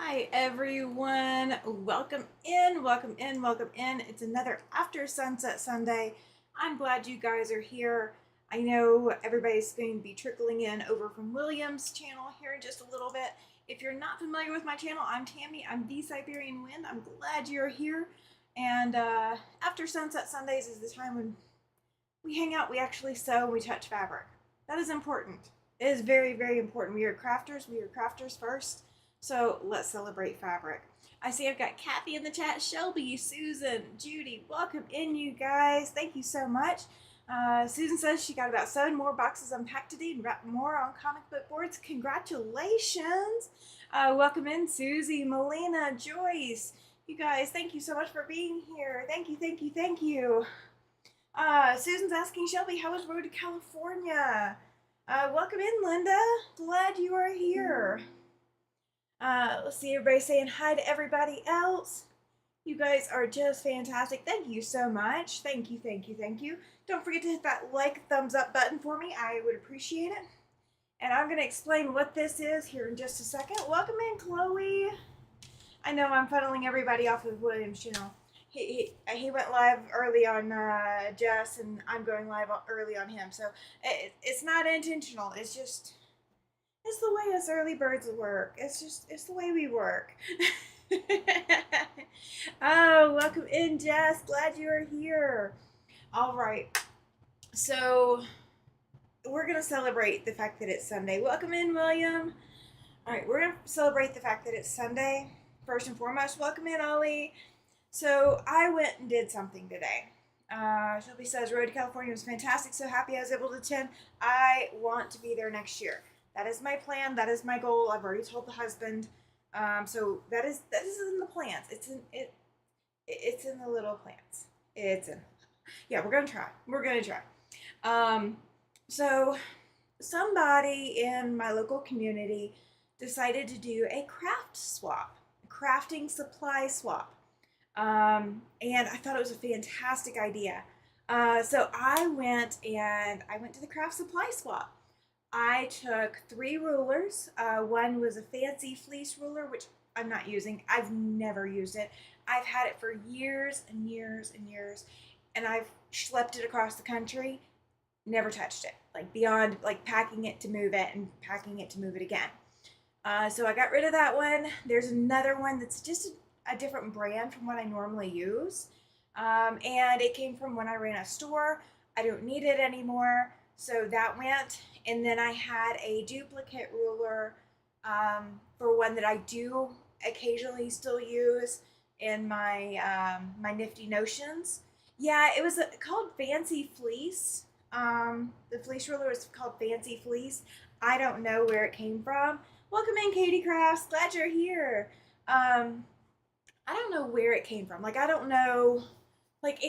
Hi everyone, welcome in, welcome in, welcome in. It's another After Sunset Sunday. I'm glad you guys are here. I know everybody's going to be trickling in over from William's channel here in just a little bit. If you're not familiar with my channel, I'm Tammy. I'm the Siberian Wind. I'm glad you're here. And After Sunset Sundays is the time when we hang out, we actually sew, and we touch fabric. That is important. It is very, very important. We are crafters. We are crafters first. So let's celebrate fabric. I see I've got Kathy in the chat, Shelby, Susan, Judy. Welcome in, you guys. Thank you so much. Susan says she got about 7 more boxes unpacked today and wrapped more on comic book boards. Congratulations. Welcome in, Susie, Melina, Joyce. You guys, thank you so much for being here. Thank you, thank you, thank you. Susan's asking Shelby, how was Road to California? Welcome in, Linda. Glad you are here. Let's see, everybody saying hi to everybody else. You guys are just fantastic. Thank you so much. Thank you, thank you, thank you. Don't forget to hit that like, thumbs up button for me. I would appreciate it. And I'm going to explain what this is here in just a second. Welcome in, Chloe. I know I'm funneling everybody off of William's channel. He went live early on Jess, and I'm going live early on him. So it's not intentional. It's the way us early birds work. It's the way we work. Oh, welcome in, Jess. Glad you are here. All right. So we're going to celebrate the fact that it's Sunday. Welcome in, William. All right, we're going to celebrate the fact that it's Sunday. First and foremost, welcome in, Ollie. So I went and did something today. Shelby says, Road to California was fantastic. So happy I was able to attend. I want to be there next year. That is my plan. That is my goal. I've already told the husband. So that is in the plans. It's in the little plans. Yeah, we're gonna try. We're gonna try. So somebody in my local community decided to do a craft swap, a crafting supply swap. And I thought it was a fantastic idea. So I went to the craft supply swap. I took 3 rulers. One was a fancy fleece ruler, which I'm not using. I've never used it. I've had it for years and years and years, and I've schlepped it across the country, never touched it, like beyond like packing it to move it and packing it to move it again. So I got rid of that one. There's another one that's just a different brand from what I normally use, and it came from when I ran a store. I don't need it anymore, so that went. And then I had a duplicate ruler for one that I do occasionally still use in my my nifty notions. Yeah, it was called Fancy Fleece. The fleece ruler was called Fancy Fleece. I don't know where it came from. Welcome in, Katie Crafts. Glad you're here. I don't know where it came from. Like, I don't know. Like,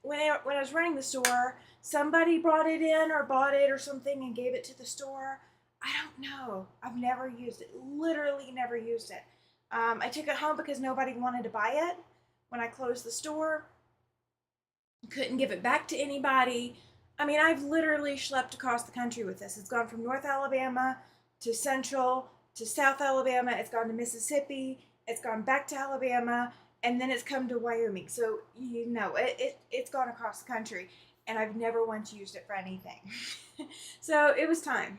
when I was running the store, somebody brought it in or bought it or something and gave it to the store. I don't know. I've never used it. Literally never used it. I took it home because nobody wanted to buy it when I closed the store. Couldn't give it back to anybody. I mean, I've literally schlepped across the country with this. It's gone from North Alabama to Central to South Alabama. It's gone to Mississippi. It's gone back to Alabama. And then it's come to Wyoming. So, you know, it's gone across the country. And I've never once used it for anything. So it was time.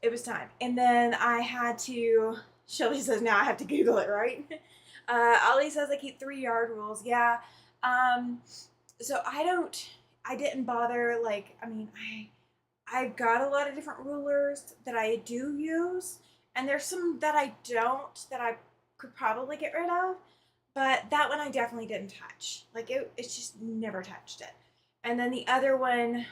It was time. And then I had to, Shelby says, now I have to Google it, right? Ollie says I keep 3 yard rules. Yeah. So I didn't bother, like, I mean, I've got a lot of different rulers that I do use. And there's some that I don't, that I could probably get rid of. But that one I definitely didn't touch. Like, it's just never touched it. And then the other one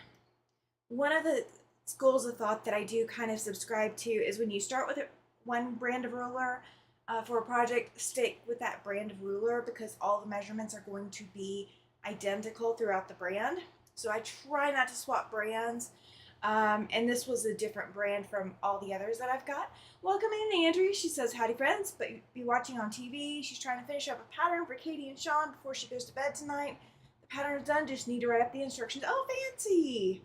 of the schools of thought that I do kind of subscribe to is when you start with one brand of ruler for a project, stick with that brand of ruler because all the measurements are going to be identical throughout the brand. So I try not to swap brands. And this was a different brand from all the others that I've got. Welcome in, Andrea. She says, howdy, friends, but be watching on TV. She's trying to finish up a pattern for Katie and Sean before she goes to bed tonight. The pattern is done. Just need to write up the instructions. Oh, fancy.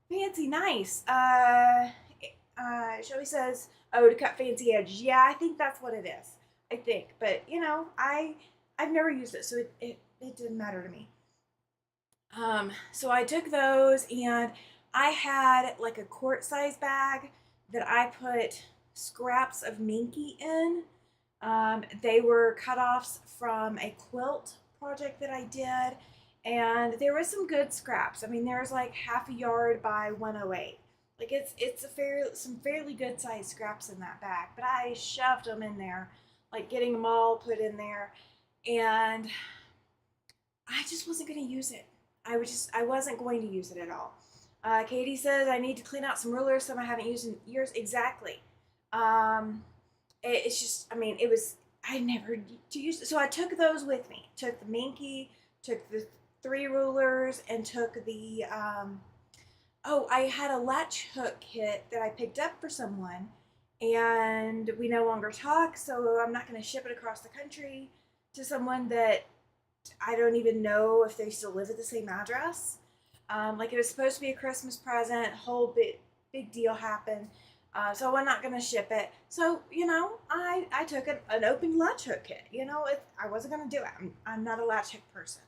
Fancy. Nice. Shelby says, oh, to cut fancy edges. Yeah, I think that's what it is. I think. But I've never used it, so it didn't matter to me. So I took those, and I had like a quart size bag that I put scraps of minky in. They were cut-offs from a quilt project that I did, and there was some good scraps. I mean, there was like half a yard by 108. Like it's some fairly good sized scraps in that bag, but I shoved them in there, like getting them all put in there, and I just wasn't going to use it. I wasn't going to use it at all. Katie says I need to clean out some rulers, some I haven't used in years. Exactly. Um, it's just, I mean, I never to use it. So I took those with me. Took the minky, took the three rulers, and took the, oh, I had a latch hook kit that I picked up for someone, and we no longer talk, so I'm not going to ship it across the country to someone that I don't even know if they still live at the same address. Like it was supposed to be a Christmas present, whole big deal happened. So I'm not gonna ship it. So I took an open latch hook kit. I wasn't gonna do it. I'm not a latch hook person.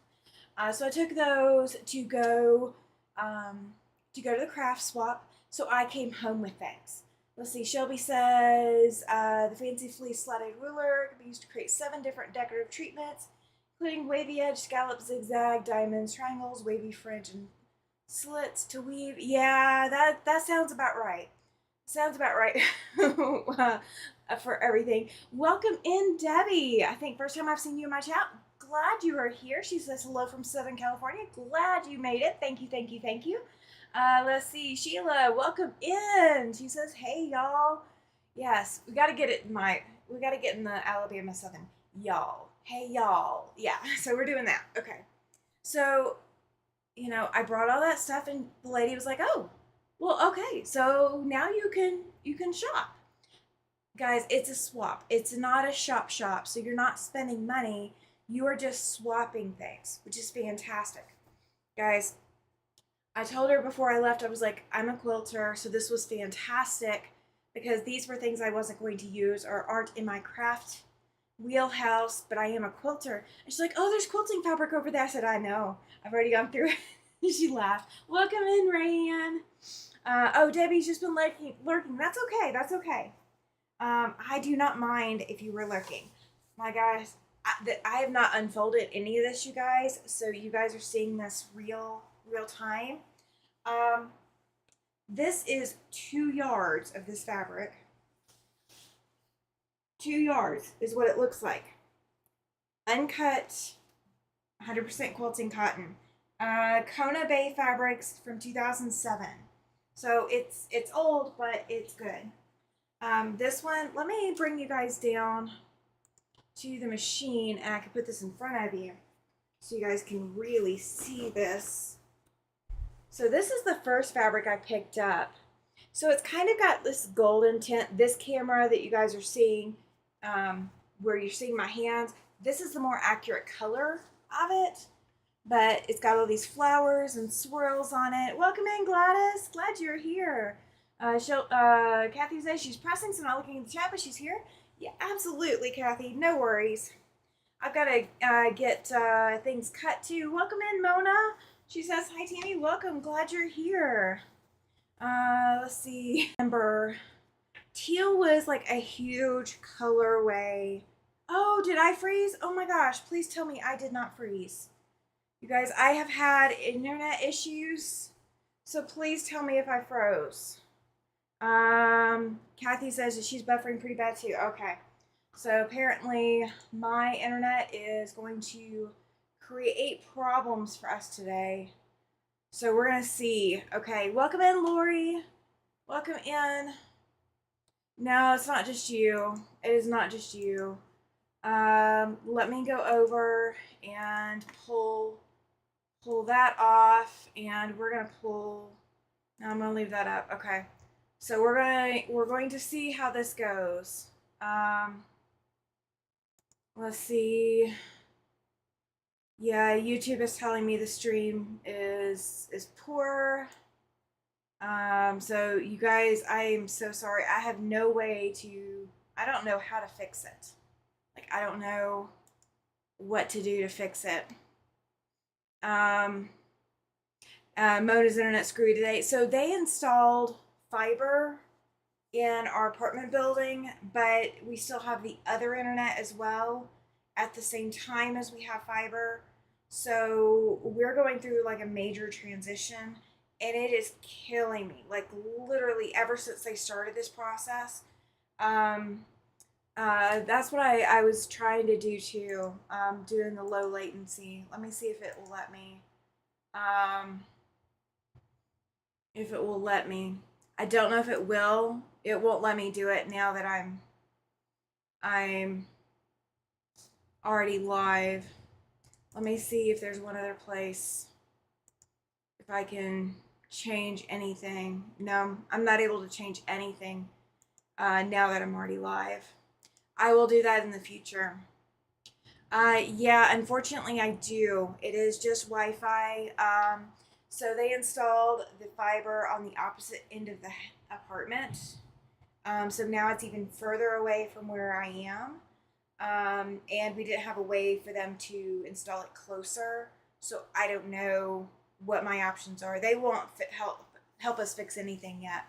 So I took those to go to the craft swap. So I came home with things. Let's see. Shelby says the fancy fleece slatted ruler can be used to create 7 different decorative treatments, including wavy edge, scallop, zigzag, diamonds, triangles, wavy fringe, and slits to weave. Yeah, that sounds about right. Sounds about right for everything. Welcome in, Debbie. I think first time I've seen you in my chat. Glad you are here. She says hello from Southern California. Glad you made it. Thank you, thank you, thank you. Let's see, Sheila, welcome in. She says, hey y'all. Yes, we gotta get in the Alabama Southern. Y'all. Hey y'all. Yeah, so we're doing that. Okay. So, I brought all that stuff, and the lady was like, oh, well, okay, so now you can shop. Guys, it's a swap. It's not a shop, so you're not spending money. You are just swapping things, which is fantastic. Guys, I told her before I left, I was like, I'm a quilter, so this was fantastic because these were things I wasn't going to use or aren't in my craft wheelhouse, but I am a quilter. And she's like, oh, there's quilting fabric over there. I said, I know. I've already gone through it. She laughed. Welcome in, Rayanne. Oh, Debbie's just been lurking. That's okay. That's okay. I do not mind if you were lurking. My guys, I have not unfolded any of this, you guys, so you guys are seeing this real time. This is 2 yards of this fabric. 2 yards is what it looks like. Uncut, 100% quilting cotton. Kona Bay Fabrics from 2007. So it's old, but it's good. This one, let me bring you guys down to the machine, and I can put this in front of you so you guys can really see this. So this is the first fabric I picked up. So it's kind of got this golden tint. This camera that you guys are seeing, where you're seeing my hands, this is the more accurate color of it. But it's got all these flowers and swirls on it. Welcome in, Gladys. Glad you're here. Kathy says she's pressing, so not looking at the chat, but she's here. Yeah, absolutely, Kathy. No worries. I've got to get things cut too. Welcome in, Mona. She says, hi, Tammy. Welcome. Glad you're here. Let's see. Remember, teal was like a huge colorway. Oh, did I freeze? Oh my gosh. Please tell me I did not freeze. You guys, I have had internet issues, so please tell me if I froze. Kathy says that she's buffering pretty bad too. Okay. So apparently my internet is going to create problems for us today. So we're going to see. Okay. Welcome in, Lori. Welcome in. No, it's not just you. It is not just you. Let me go over and pull that off, and we're going to pull. No, I'm going to leave that up. Okay. So we're going to see how this goes. Let's see. Yeah, YouTube is telling me the stream is poor. So you guys, I am so sorry. I have no way to. I don't know how to fix it. Like, I don't know what to do to fix it. Mona's internet screwed today. So they installed fiber in our apartment building, but we still have the other internet as well at the same time as we have fiber. So we're going through like a major transition, and it is killing me. Like, literally, ever since they started this process. That's what I was trying to do too, doing the low latency. Let me see if it will let me. If it will let me. I don't know if it will. It won't let me do it now that I'm already live. Let me see if there's one other place. If I can change anything. No, I'm not able to change anything now that I'm already live. I will do that in the future. Yeah, unfortunately I do. It is just Wi-Fi. So they installed the fiber on the opposite end of the apartment. So now it's even further away from where I am. And we didn't have a way for them to install it closer. So I don't know what my options are. They won't help us fix anything yet.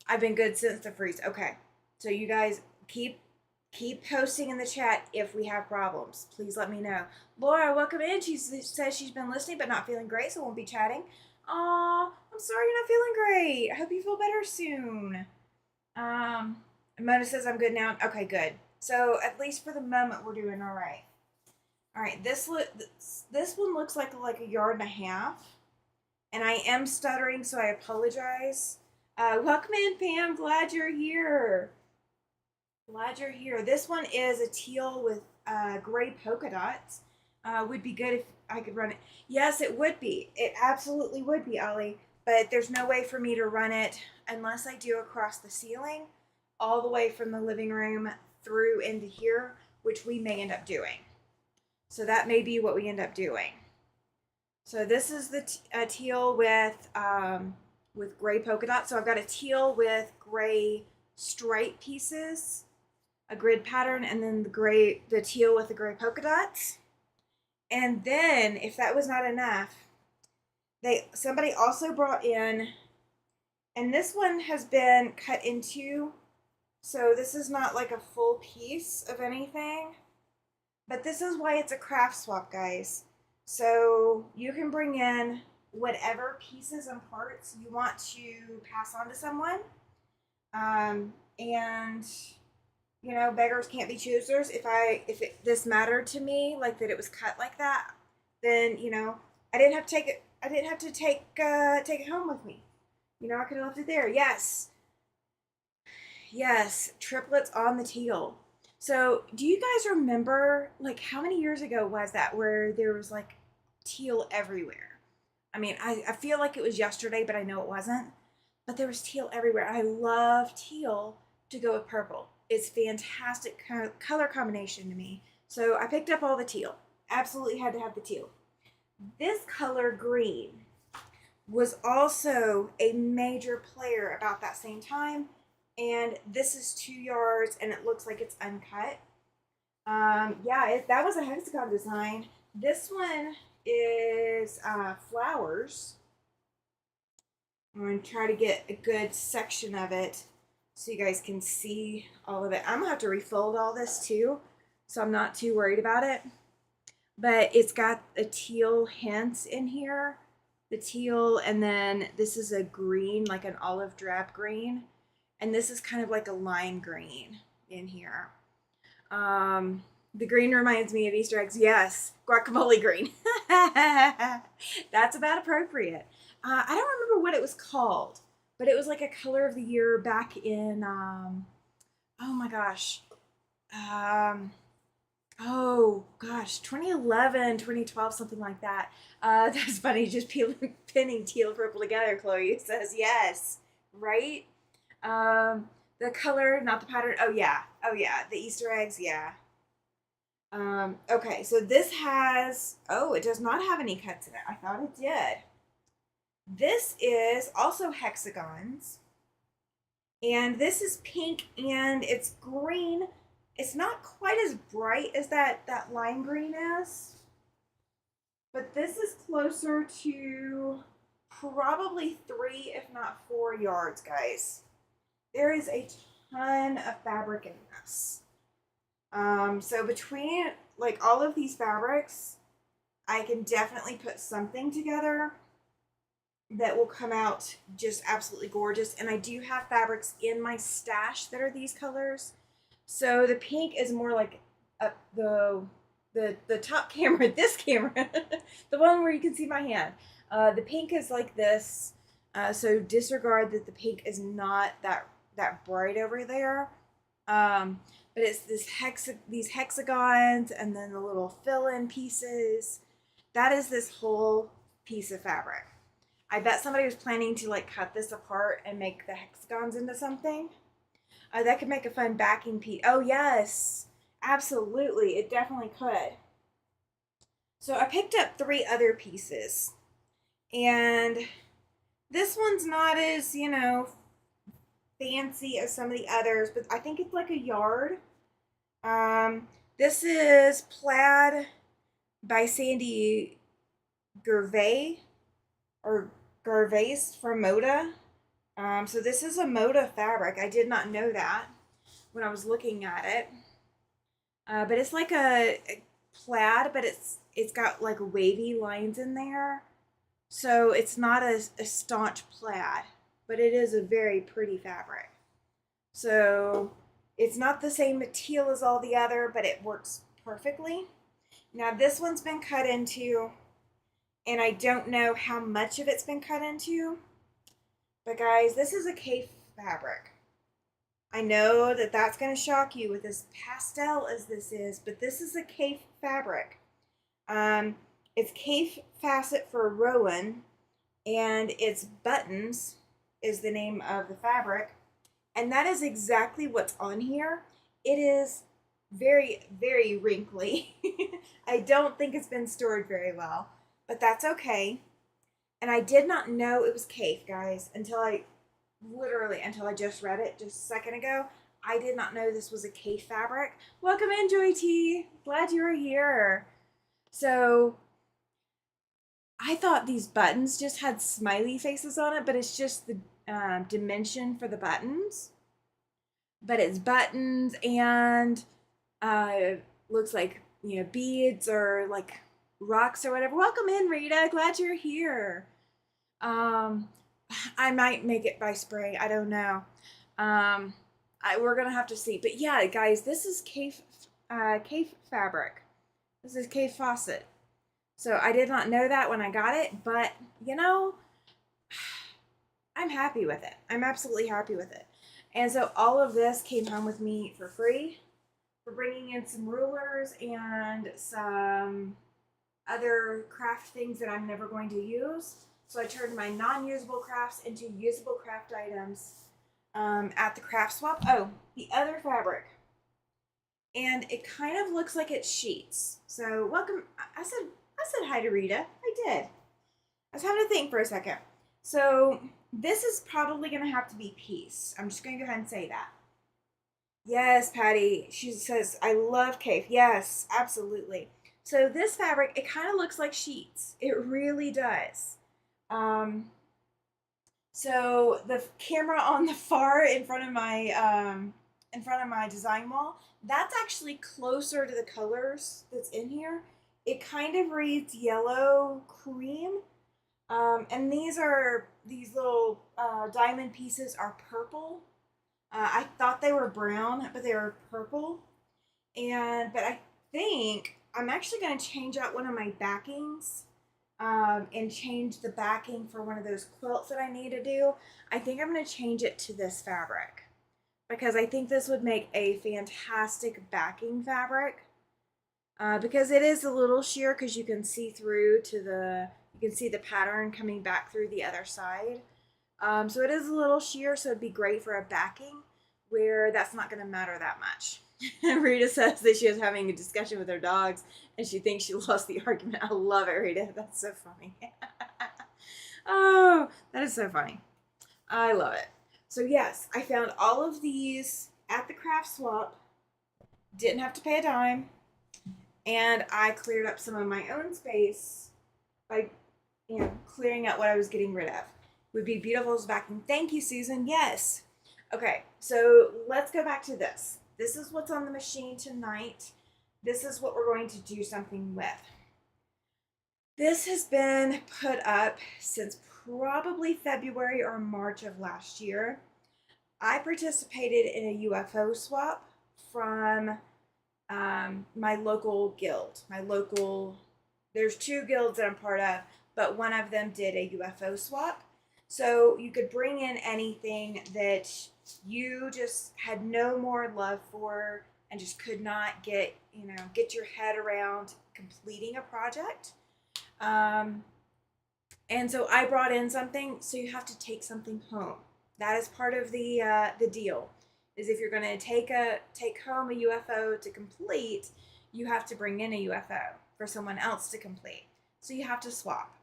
I've been good since the freeze. Okay. So you guys keep posting in the chat if we have problems. Please let me know. Laura, welcome in. She says she's been listening but not feeling great, so won't be chatting. Aw, I'm sorry you're not feeling great. I hope you feel better soon. Mona says I'm good now. Okay, good. So at least for the moment, we're doing all right. All right, this one looks like a yard and a half, and I am stuttering, so I apologize. Welcome in, Pam. Glad you're here. Glad you're here. This one is a teal with gray polka dots. Would be good if I could run it. Yes, it would be. It absolutely would be, Ollie. But there's no way for me to run it unless I do across the ceiling, all the way from the living room through into here, which we may end up doing. So that may be what we end up doing. So this is the teal with gray polka dots. So I've got a teal with gray stripe pieces, a grid pattern, and then the teal with the gray polka dots. And then, if that was not enough, somebody also brought in, and this one has been cut into, so this is not like a full piece of anything, but this is why it's a craft swap, guys. So you can bring in whatever pieces and parts you want to pass on to someone, and you know, beggars can't be choosers. If this mattered to me, like that it was cut like that, then you know, I didn't have to take it. I didn't have to take it home with me. You know, I could have left it there. Yes, yes, triplets on the teal. So, do you guys remember, like, how many years ago was that where there was like teal everywhere? I mean, I feel like it was yesterday, but I know it wasn't. But there was teal everywhere. I love teal to go with purple. It's fantastic color combination to me. So I picked up all the teal. Absolutely had to have the teal. This color green was also a major player about that same time. And this is 2 yards and it looks like it's uncut. Yeah, that was a hexagon design. This one is flowers. I'm going to try to get a good section of it so you guys can see all of it. I'm going to have to refold all this too, so I'm not too worried about it. But it's got a teal hint in here. The teal, and then this is a green, like an olive drab green. And this is kind of like a lime green in here. The green reminds me of Easter eggs. Yes, guacamole green. That's about appropriate. I don't remember what it was called, but it was like a color of the year back in, oh my gosh. Oh gosh, 2011, 2012, something like that. That's funny, just pinning teal purple together, Chloe says yes, right? The color, not the pattern. Oh yeah, the Easter eggs, yeah. Okay, so this has, oh, it does not have any cuts in it. I thought it did. This is also hexagons, and this is pink and it's green, It's not quite as bright as that lime green is, but this is closer to probably 3, if not 4 yards, guys. There is a ton of fabric in this. So between like all of these fabrics, I can definitely put something together that will come out just absolutely gorgeous. And I do have fabrics in my stash that are these colors. So the pink is more like the top camera, this camera, the one where you can see my hand. The pink is like this. So disregard that the pink is not that bright over there. But it's these hexagons and then the little fill-in pieces. That is this whole piece of fabric. I bet somebody was planning to like cut this apart and make the hexagons into something. That could make a fun backing piece. Oh yes, absolutely, it definitely could. So I picked up 3 other pieces, and this one's not as, fancy as some of the others, but I think it's like a yard. This is Plaid by Sandy Gervais or Gervais from Moda. So this is a Moda fabric. I did not know that when I was looking at it. But it's like a plaid, but it's got like wavy lines in there. So it's not a staunch plaid, but it is a very pretty fabric. So it's not the same material as all the other, but it works perfectly. Now this one's been cut into, and I don't know how much of it's been cut into, but guys, this is a Kaffe fabric. I know that that's going to shock you with as pastel as this is, but this is a Kaffe fabric. It's Kaffe Facet for Rowan, and its buttons is the name of the fabric, and that is exactly what's on here. It is very, very wrinkly. I don't think it's been stored very well, but that's okay. And I did not know it was Kaffe, guys, until I just read it just a second ago. I did not know this was a Kaffe fabric. Welcome in, Joy T. Glad you are here. So I thought these buttons just had smiley faces on it, but it's just the dimension for the buttons. But it's buttons and looks like, beads or like rocks or whatever. Welcome in, Rita. Glad you're here. I might make it by spring. I don't know. We're gonna have to see. But yeah, guys, this is Kaffe fabric. This is Kaffe Fawcett. So I did not know that when I got it, but I'm happy with it. I'm absolutely happy with it. And so all of this came home with me for free for bringing in some rulers and some other craft things that I'm never going to use. So I turned my non-usable crafts into usable craft items at the craft swap. Oh, the other fabric. And it kind of looks like it's sheets. So welcome. I said hi to Rita. I did. I was having to think for a second. So this is probably going to have to be piece. I'm just going to go ahead and say that. Yes, Patty. She says, I love Kaffe. Yes, absolutely. So this fabric, it kind of looks like sheets. It really does. So the camera on the far in front of my design wall, that's actually closer to the colors that's in here. It kind of reads yellow cream. And these little diamond pieces are purple. I thought they were brown, but they were purple. But I think I'm actually going to change out one of my backings and change the backing for one of those quilts that I need to do. I think I'm going to change it to this fabric because I think this would make a fantastic backing fabric because it is a little sheer because you can see through to you can see the pattern coming back through the other side. So it is a little sheer, so it'd be great for a backing where that's not going to matter that much. Rita says that she was having a discussion with her dogs and she thinks she lost the argument. I love it, Rita. That's so funny. Oh, that is so funny. I love it. So yes, I found all of these at the craft swap Didn't have to pay a dime, and I cleared up some of my own space by, clearing out what I was getting rid of. Would be beautiful as vacuum. Thank you, Susan. Yes. Okay, so let's go back to this. This is what's on the machine tonight. This is what we're going to do something with. This has been put up since probably February or March of last year. I participated in a UFO swap from my local guild. There's two guilds that I'm part of, but one of them did a UFO swap. So you could bring in anything that you just had no more love for and just could not get your head around completing a project. Um, and so I brought in something, so you have to take something home. That is part of the deal. Is if you're going to take home a UFO to complete, you have to bring in a UFO for someone else to complete. So you have to swap.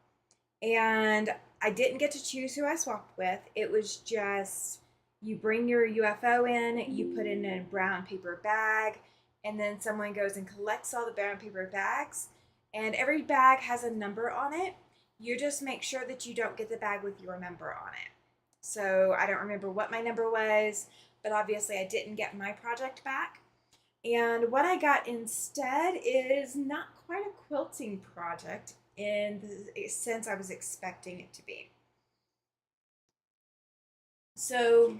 And I didn't get to choose who I swapped with. It was just you bring your UFO in, you put it in a brown paper bag, and then someone goes and collects all the brown paper bags. And every bag has a number on it. You just make sure that you don't get the bag with your number on it. So I don't remember what my number was, but obviously I didn't get my project back. And what I got instead is not quite a quilting project in the sense I was expecting it to be. So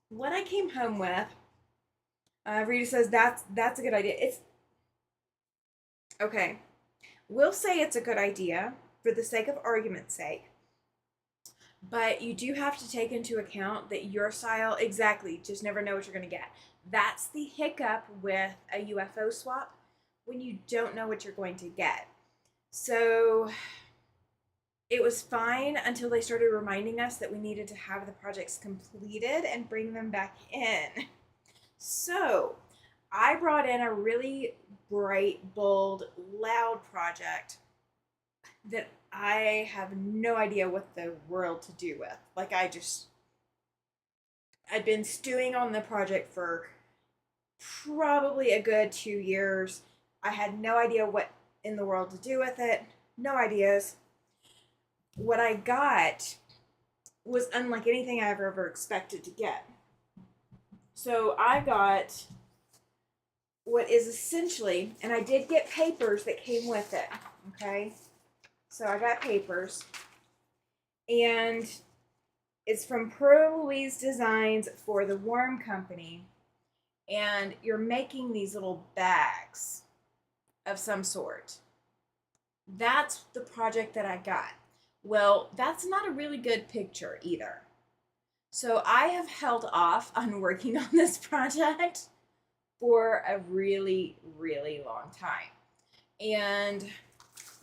what I came home with, Rita says that's a good idea. It's okay. We'll say it's a good idea for the sake of argument's sake. But you do have to take into account that your style, exactly, just never know what you're going to get. That's the hiccup with a UFO swap when you don't know what you're going to get. So it was fine until they started reminding us that we needed to have the projects completed and bring them back in. So I brought in a really bright, bold, loud project that I have no idea what the world to do with. I'd been stewing on the project for probably a good 2 years. I had no idea what in the world to do with it. No ideas. What I got was unlike anything I've ever expected to get. So I got what is essentially, and I did get papers that came with it, okay? So I got papers, and it's from Pearl Louise Designs for the Worm Company, and you're making these little bags of some sort. That's the project that I got. Well, that's not a really good picture either. So I have held off on working on this project for a really, really long time. And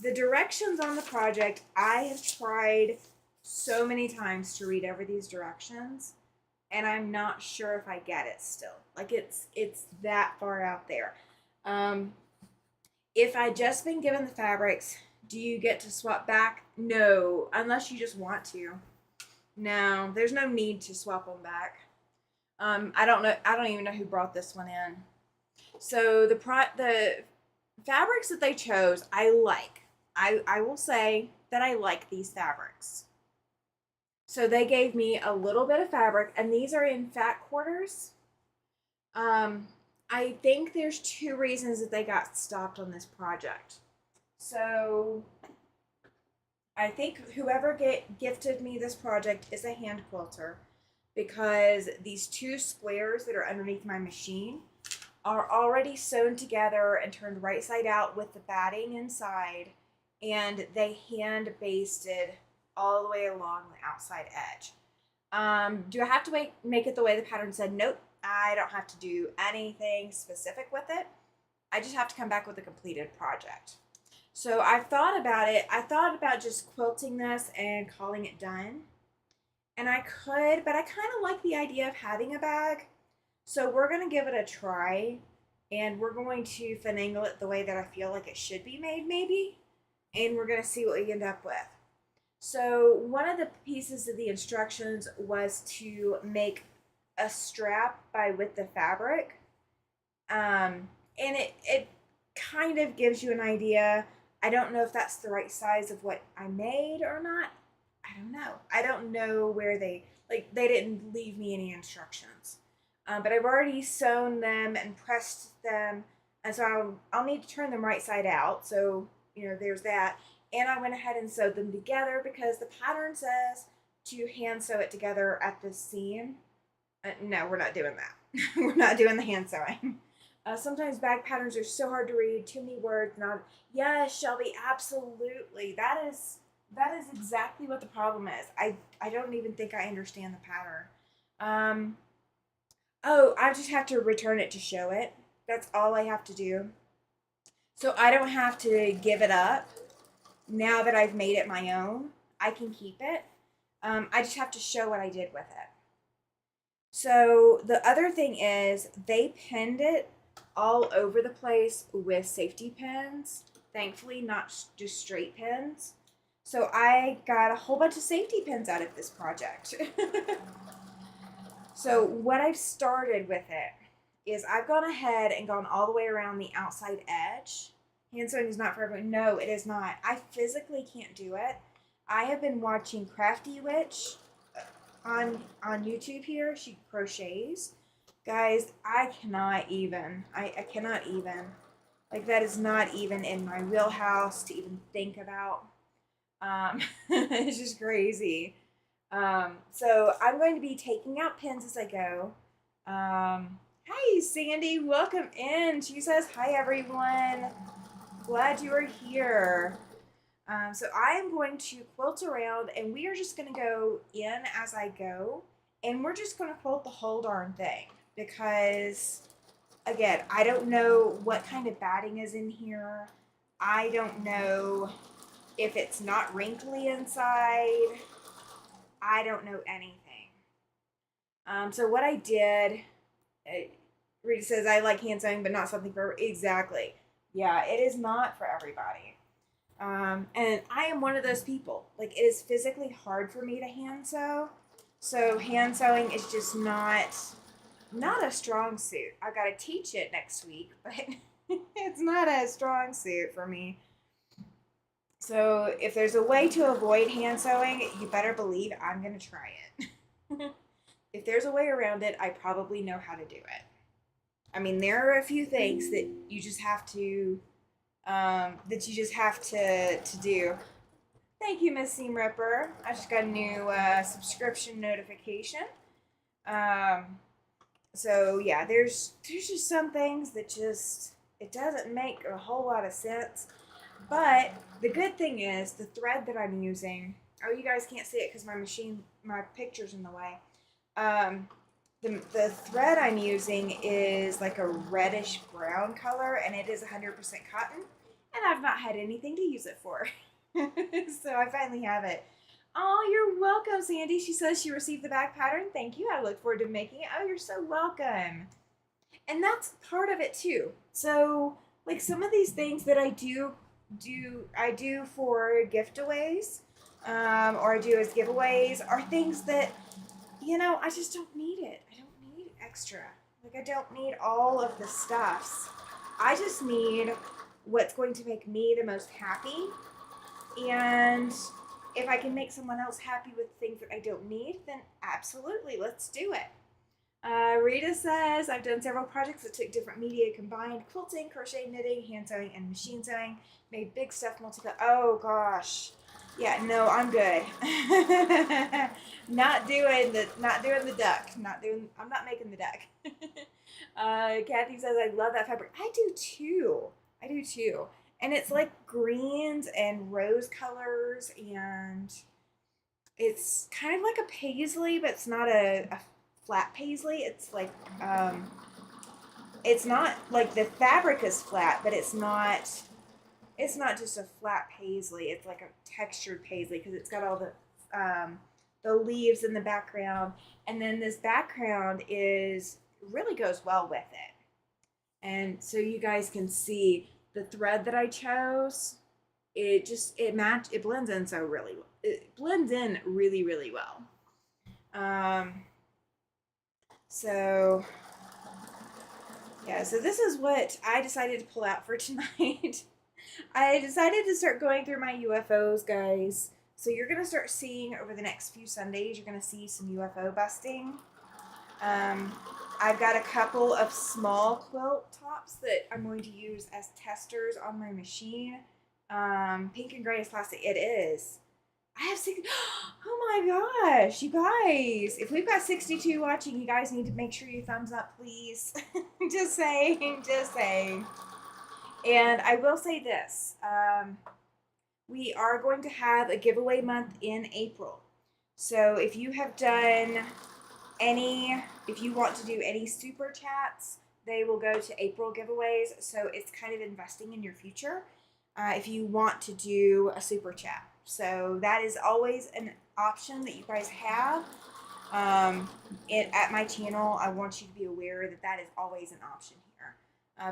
the directions on the project, I have tried so many times to read over these directions, and I'm not sure if I get it still. Like it's that far out there. If I'd just been given the fabrics, do you get to swap back? No, unless you just want to. No, there's no need to swap them back. I don't know. I don't even know who brought this one in. So the fabrics that they chose, I like. I will say that I like these fabrics. So they gave me a little bit of fabric, and these are in fat quarters. I think there's two reasons that they got stopped on this project. So I think whoever gifted me this project is a hand quilter, because these two squares that are underneath my machine are already sewn together and turned right side out with the batting inside, and they hand basted all the way along the outside edge. Do I have to make it the way the pattern said? Nope, I don't have to do anything specific with it. I just have to come back with a completed project. So I've thought about it. I thought about just quilting this and calling it done. And I could, but I kind of like the idea of having a bag. So we're going to give it a try, and we're going to finagle it the way that I feel like it should be made, maybe. And we're going to see what we end up with. So one of the pieces of the instructions was to make a strap by width of fabric, And it kind of gives you an idea. I don't know if that's the right size of what I made or not. I don't know. I don't know where they didn't leave me any instructions. But I've already sewn them and pressed them, and so I'll need to turn them right side out. So there's that. And I went ahead and sewed them together because the pattern says to hand sew it together at the seam. No, we're not doing that. We're not doing the hand sewing. Sometimes bag patterns are so hard to read, too many words. Not yes, Shelby, absolutely. That is exactly what the problem is. I don't even think I understand the pattern. Oh, I just have to return it to show it. That's all I have to do. So I don't have to give it up now that I've made it my own. I can keep it. I just have to show what I did with it. So the other thing is they pinned it all over the place with safety pins. Thankfully, not just straight pins. So I got a whole bunch of safety pins out of this project. So what I've started with it is I've gone ahead and gone all the way around the outside edge. Hand sewing is not for everyone. No, it is not. I physically can't do it. I have been watching Crafty Witch on YouTube here. She crochets. Guys, I cannot even. I cannot even. Like, that is not even in my wheelhouse to even think about. It's just crazy. So I'm going to be taking out pins as I go. Hi, Sandy. Welcome in. She says, hi, everyone. Glad you are here. So I am going to quilt around, and we are just going to go in as I go, and we're just going to quilt the whole darn thing because, again, I don't know what kind of batting is in here. I don't know if it's not wrinkly inside. I don't know anything. So what I did, Rita says, I like hand sewing, but not something for exactly. Yeah, it is not for everybody. And I am one of those people. Like, it is physically hard for me to hand sew. So hand sewing is just not a strong suit. I've got to teach it next week, but it's not a strong suit for me. So if there's a way to avoid hand sewing, you better believe I'm going to try it. If there's a way around it, I probably know how to do it. I mean, there are a few things that you just have to do. Thank you, Miss Seam Ripper. I just got a new subscription notification. So yeah, there's just some things that just it doesn't make a whole lot of sense. But the good thing is the thread that I'm using. Oh, you guys can't see it because my picture's in the way. The thread I'm using is like a reddish brown color, and it is 100% cotton, and I've not had anything to use it for. So I finally have it. Oh, you're welcome, Sandy. She says she received the back pattern. Thank you. I look forward to making it. Oh, you're so welcome. And that's part of it too. So, like, some of these things that I do for gift-aways, or I do as giveaways, are things that I just don't need it. I don't need extra. Like, I don't need all of the stuffs. I just need what's going to make me the most happy. And if I can make someone else happy with things that I don't need, then absolutely, let's do it. Rita says, I've done several projects that took different media combined: quilting, crochet, knitting, hand sewing, and machine sewing. Made big stuff multi-color. Oh gosh. Yeah, no, I'm good. Not doing the duck. I'm not making the duck. Kathy says, I love that fabric. I do too. And it's like greens and rose colors, and it's kind of like a paisley, but it's not a flat paisley. It's like it's not like the fabric is flat, but it's not just a flat paisley. It's like a textured paisley because it's got all the leaves in the background, and then this background really goes well with it. And so you guys can see the thread that I chose. It blends in so really well. It blends in really, really well. So Yeah, so this is what I decided to pull out for tonight. I decided to start going through my UFOs, guys. So you're going to start seeing over the next few Sundays, you're going to see some UFO busting. I've got a couple of small quilt tops that I'm going to use as testers on my machine. Pink and gray is plastic. It is. I have six. Oh my gosh, you guys! If we've got 62 watching, you guys need to make sure you thumbs up, please. Just saying, just saying. And I will say this: we are going to have a giveaway month in April. So if you have done if you want to do any super chats, they will go to April giveaways. So it's kind of investing in your future if you want to do a super chat. So that is always an option that you guys have. At my channel, I want you to be aware that that is always an option here.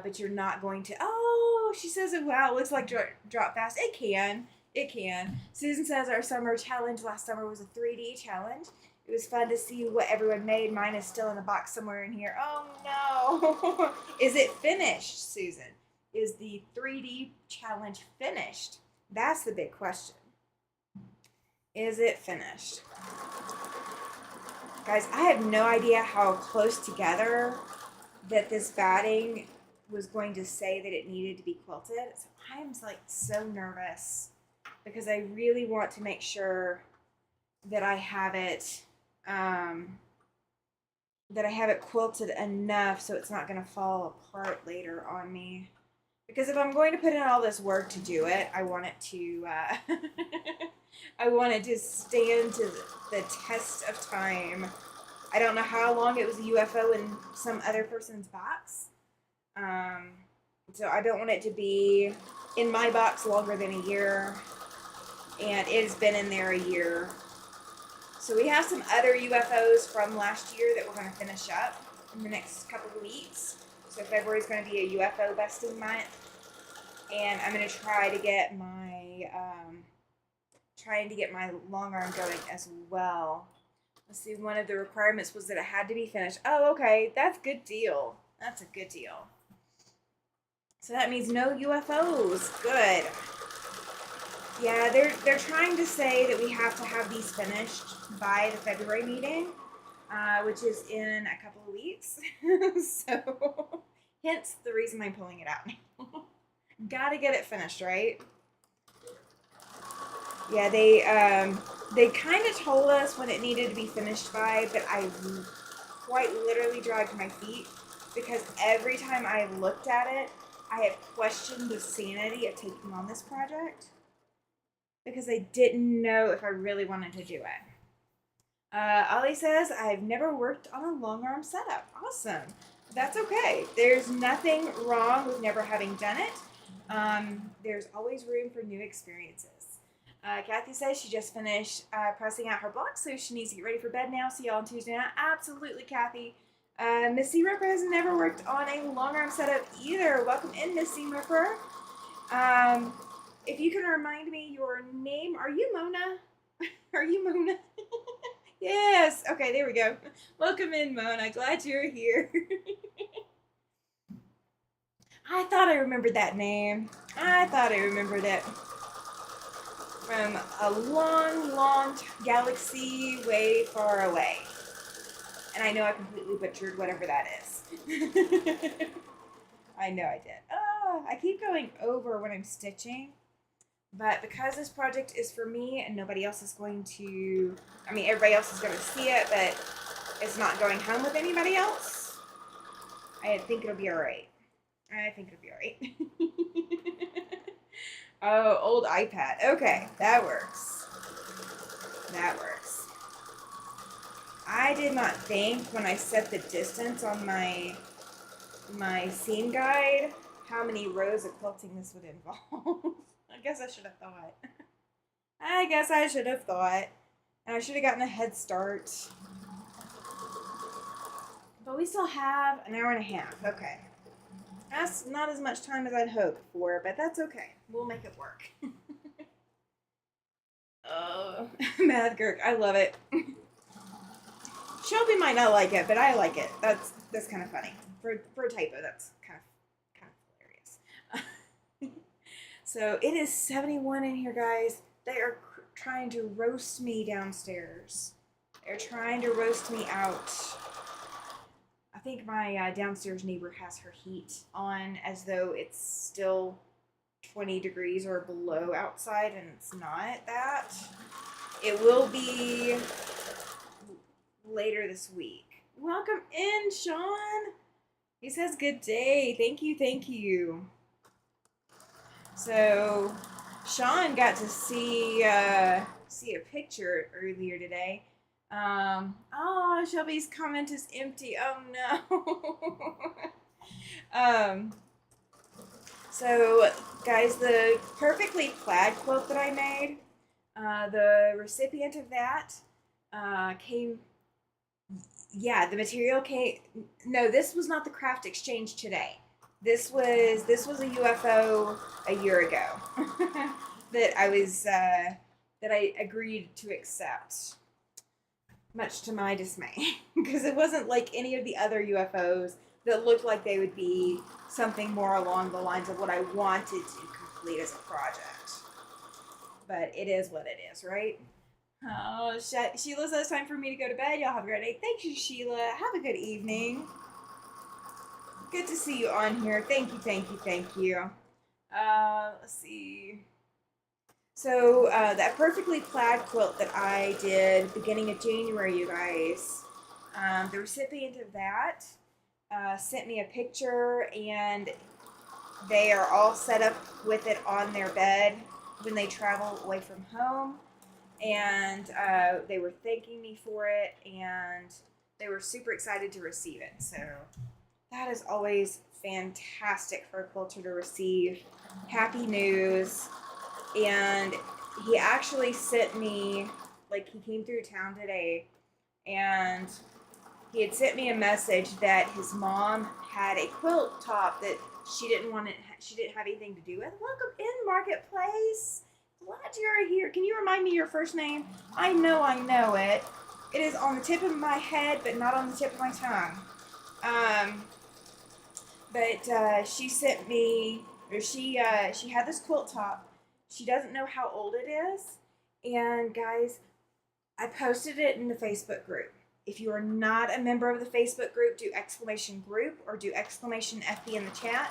But you're not going to, oh, she says, wow, it looks like drop fast. It can. It can. Susan says our summer challenge last summer was a 3D challenge. It was fun to see what everyone made. Mine is still in a box somewhere in here. Oh, no. Is it finished, Susan? Is the 3D challenge finished? That's the big question. Is it finished? Guys, I have no idea how close together that this batting was going to say that it needed to be quilted. So I'm like so nervous because I really want to make sure that I have it quilted enough so it's not going to fall apart later on me. Because if I'm going to put in all this work to do it, I want it to I want it to stand to the test of time. I don't know how long it was a UFO in some other person's box. So I don't want it to be in my box longer than a year. And it's been in there a year. So we have some other UFOs from last year that we're going to finish up in the next couple of weeks. So February is going to be a UFO busting month. And I'm going to try to get my long arm going as well. Let's see, one of the requirements was that it had to be finished. Oh, okay, that's a good deal. That's a good deal. So that means no UFOs. Good. Yeah, they're trying to say that we have to have these finished by the February meeting, which is in a couple of weeks. So, hence the reason I'm pulling it out now. Gotta get it finished, right? Yeah, they kind of told us when it needed to be finished by, but I quite literally dragged my feet because every time I looked at it, I have questioned the sanity of taking on this project because I didn't know if I really wanted to do it. Ollie says, I've never worked on a long arm setup. Awesome. That's okay. There's nothing wrong with never having done it. There's always room for new experiences. Kathy says she just finished pressing out her block, so she needs to get ready for bed now. See y'all on Tuesday night. Absolutely, Kathy. Miss C. Ripper has never worked on a long arm setup either. Welcome in, Miss C. Ripper. If you can remind me your name, are you Mona? Are you Mona? Yes. Okay, there we go. Welcome in, Mona. Glad you're here. I thought I remembered that name. I thought I remembered it. From a long, long galaxy way far away. And I know I completely butchered whatever that is. I know I did. Oh, I keep going over when I'm stitching. But because this project is for me and nobody else is going to, I mean, everybody else is going to see it, but it's not going home with anybody else, I think it'll be all right. I think it'll be all right. Oh, old iPad. Okay, that works. That works. I did not think when I set the distance on my seam guide how many rows of quilting this would involve. I guess I should have thought. And I should have gotten a head start. But we still have an hour and a half. Okay. That's not as much time as I'd hoped for, but that's okay. We'll make it work. Oh, Math Girk, I love it. Shelby might not like it, but I like it. That's kind of funny. for a typo, that's kind of hilarious. So it is 71 in here, guys. They are trying to roast me downstairs. They're trying to roast me out. I think my downstairs neighbor has her heat on as though it's still 20 degrees or below outside, and it's not that. It will be later this week. Welcome in, Sean. He says good day. Thank you, thank you. So Sean got to see a picture earlier today. Oh, Shelby's comment is empty. Oh no. So guys, the perfectly plaid quilt that I made, the recipient of that came. Yeah, the material came. No, this was not the craft exchange today. This was a UFO a year ago that I agreed to accept, much to my dismay, because it wasn't like any of the other UFOs that looked like they would be something more along the lines of what I wanted to complete as a project. But it is what it is, right? Oh, Sheila says it's time for me to go to bed. Y'all have a great day. Thank you, Sheila. Have a good evening. Good to see you on here. Thank you, thank you, thank you. Let's see. So that perfectly plaid quilt that I did beginning of January, you guys, the recipient of that sent me a picture, and they are all set up with it on their bed when they travel away from home. And they were thanking me for it, and they were super excited to receive it. So that is always fantastic for a quilter to receive. Happy news. And he actually sent me, like, he came through town today, and he had sent me a message that his mom had a quilt top that she didn't have anything to do with. Welcome in, Marketplace. Glad you're here. Can you remind me your first name? I know it. It is on the tip of my head, but not on the tip of my tongue. But she sent me, or she had this quilt top. She doesn't know how old it is. And guys, I posted it in the Facebook group. If you are not a member of the Facebook group, do !group or do !FB in the chat.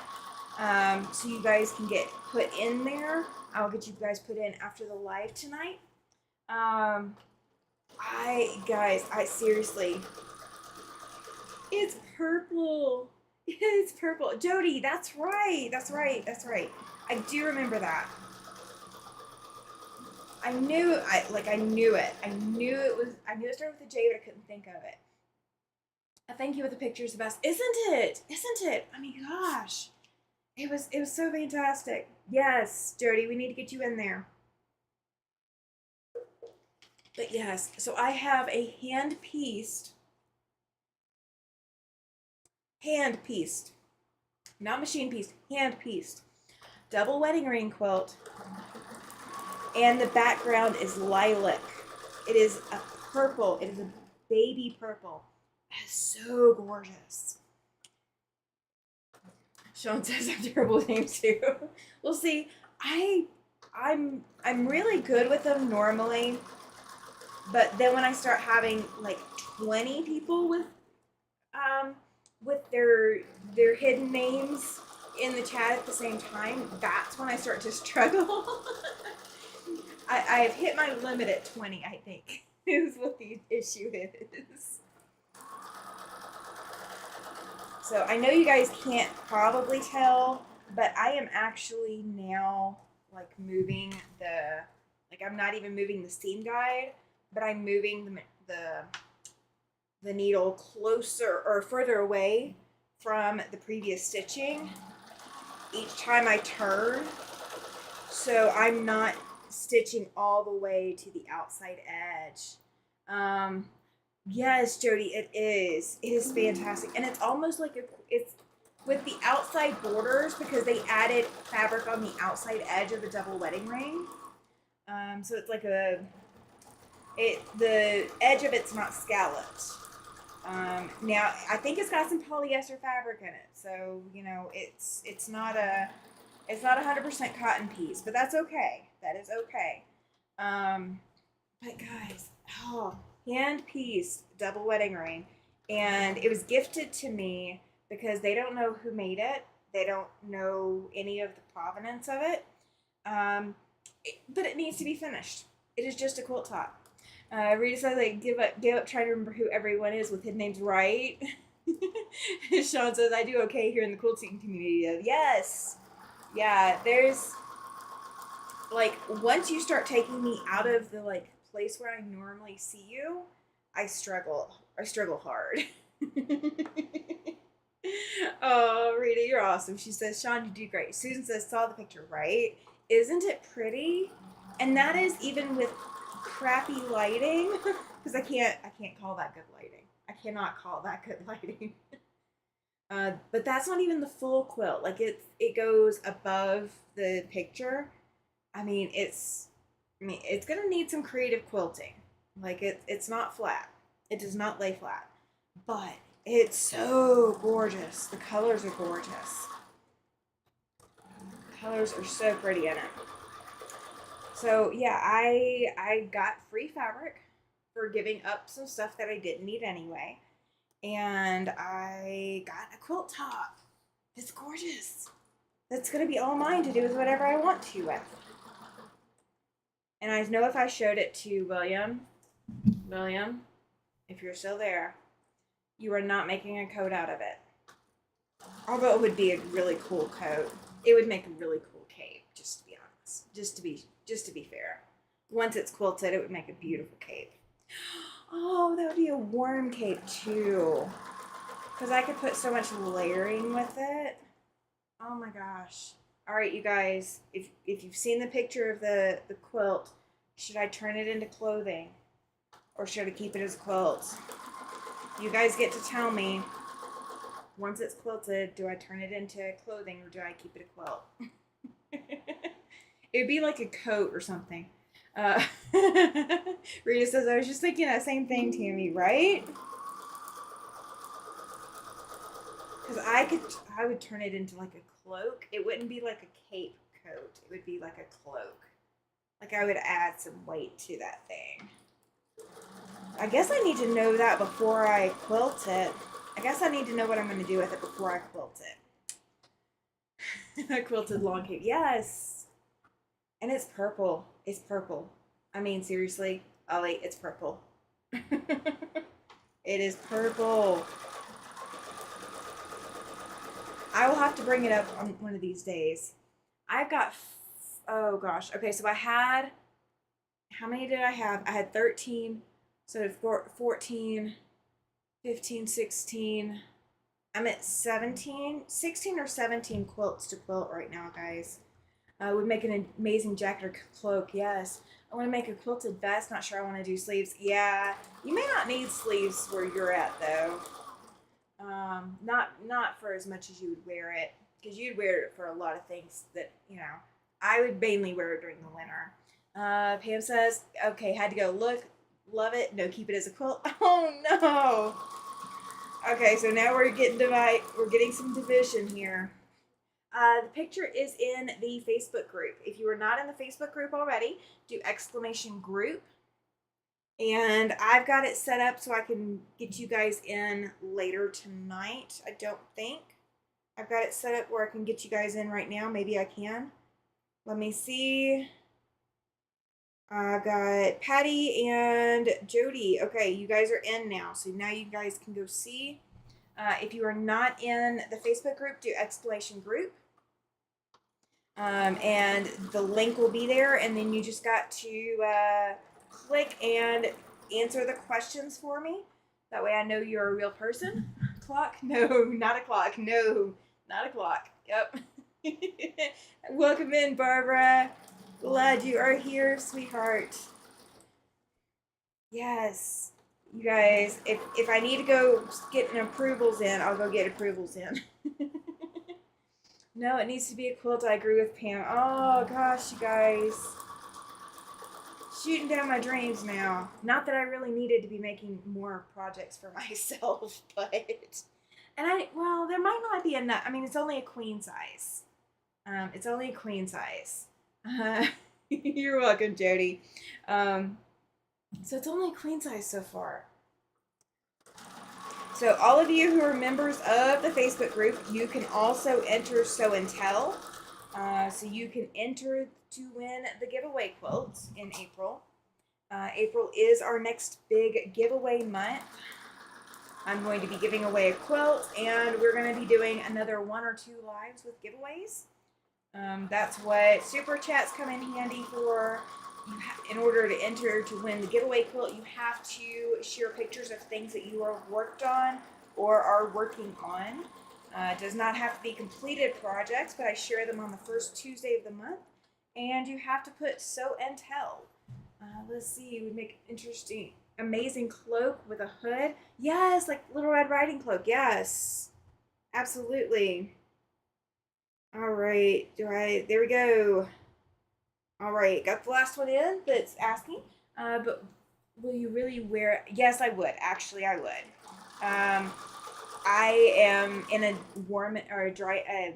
So you guys can get put in there. I'll get you guys put in after the live tonight. I seriously, it's purple. It's purple. Jody, that's right. I do remember that. I knew it. I knew it started with a J, but I couldn't think of it. Thank you with the pictures, the best. Isn't it? I mean, gosh. It was so fantastic. Yes, Jody, we need to get you in there. But yes, so I have a hand-pieced, not machine-pieced, hand-pieced, double wedding ring quilt, and the background is lilac. It is a purple. It is a baby purple. It is so gorgeous. Sean says I'm terrible with names too. Well, see, I'm really good with them normally, but then when I start having like 20 people with their hidden names in the chat at the same time, that's when I start to struggle. I have hit my limit at 20, I think, is what the issue is. So I know you guys can't probably tell, but I am actually now like moving I'm not even moving the seam guide, but I'm moving the needle closer or further away from the previous stitching each time I turn. So I'm not stitching all the way to the outside edge. Yes, Jody, it is. It is fantastic. And it's almost like it's with the outside borders because they added fabric on the outside edge of the double wedding ring. So it's like the edge of it's not scalloped. Now I think it's got some polyester fabric in it, so you know it's not 100% cotton piece, but that's okay. That is okay. Um, but guys, oh, hand piece double wedding ring, and it was gifted to me because they don't know who made it. They don't know any of the provenance of it. But it needs to be finished. It is just a quilt top. Rita says, like, give up trying to remember who everyone is with hidden names, right? Sean says, I do okay here in the quilting community. Yes. Yeah, there's, like, once you start taking me out of the, like, place where I normally see you, I struggle. I struggle hard. Oh, Rita, you're awesome. She says, Sean, you do great. Susan says, saw the picture, right? Isn't it pretty? And that is even with crappy lighting, because I can't call that good lighting. I cannot call that good lighting. But that's not even the full quilt. Like it goes above the picture. I mean, it's gonna need some creative quilting. Like it's not flat. It does not lay flat, but it's so gorgeous. The colors are gorgeous. The colors are so pretty in it. So yeah, I got free fabric for giving up some stuff that I didn't need anyway, and I got a quilt top. It's gorgeous. That's gonna be all mine to do with whatever I want to with. And I know if I showed it to William, if you're still there, you are not making a coat out of it. Although it would be a really cool coat. It would make a really cool cape, just to be honest. Just to be fair. Once it's quilted, it would make a beautiful cape. Oh, that would be a warm cape too. Because I could put so much layering with it. Oh my gosh. All right, you guys, if you've seen the picture of the quilt, should I turn it into clothing? Or should I keep it as a quilt? You guys get to tell me. Once it's quilted, do I turn it into clothing or do I keep it a quilt? It would be like a coat or something. Rita says, I was just thinking that same thing, Tammy, right? Because I would turn it into like a cloak. It wouldn't be like a cape coat. It would be like a cloak. Like I would add some weight to that thing. I guess I need to know that before I quilt it. I guess I need to know what I'm going to do with it before I quilt it. A quilted long cape. Yes. And it's purple. It's purple. I mean, seriously, Ollie, it's purple. It is purple. I will have to bring it up on one of these days. I've got, oh gosh. Okay, so I had, how many did I have? I had 13. So 14, 15, 16. I'm at 16 or 17 quilts to quilt right now, guys. Would make an amazing jacket or cloak, yes. I want to make a quilted vest. Not sure I want to do sleeves. Yeah, you may not need sleeves where you're at, though. Not for as much as you would wear it, because you'd wear it for a lot of things that, you know, I would mainly wear it during the winter. Pam says, okay, had to go. Look, love it. No, keep it as a quilt. Oh, no. Okay, so now we're getting some division here. The picture is in the Facebook group. If you are not in the Facebook group already, do !group. And I've got it set up so I can get you guys in later tonight. I don't think. I've got it set up where I can get you guys in right now. Maybe I can. Let me see. I've got Patty and Jody. Okay, you guys are in now. So now you guys can go see. If you are not in the Facebook group, do !group. And the link will be there. And then you just got to click and answer the questions for me. That way I know you're a real person. Clock? No, not a clock. No, not a clock. Yep. Welcome in, Barbara. Glad you are here, sweetheart. Yes. You guys, if I need to go get an approvals in, I'll go get approvals in. No, it needs to be a quilt. I agree with Pam. Oh, gosh, you guys. shooting down my dreams now. Not that I really needed to be making more projects for myself, but well, there might not be enough. I mean, it's only a queen size. It's only a queen size. You're welcome, Jody. So it's only a queen size so far. So all of you who are members of the Facebook group, you can also enter Show and Tell. So you can enter to win the giveaway quilts in April. April is our next big giveaway month. I'm going to be giving away a quilt, and we're going to be doing another 1 or 2 lives with giveaways. That's what Super Chats come in handy for. In order to enter to win the giveaway quilt, you have to share pictures of things that you are worked on or are working on. It does not have to be completed projects, but I share them on the first Tuesday of the month. And you have to put Show and Tell. Let's see, we make interesting, amazing cloak with a hood. Yes, like Little Red Riding Cloak. Yes, absolutely. All right, there we go. All right, got the last one in that's asking, but will you really wear it? Yes, I would. Actually, I would. I am in a warm or dry,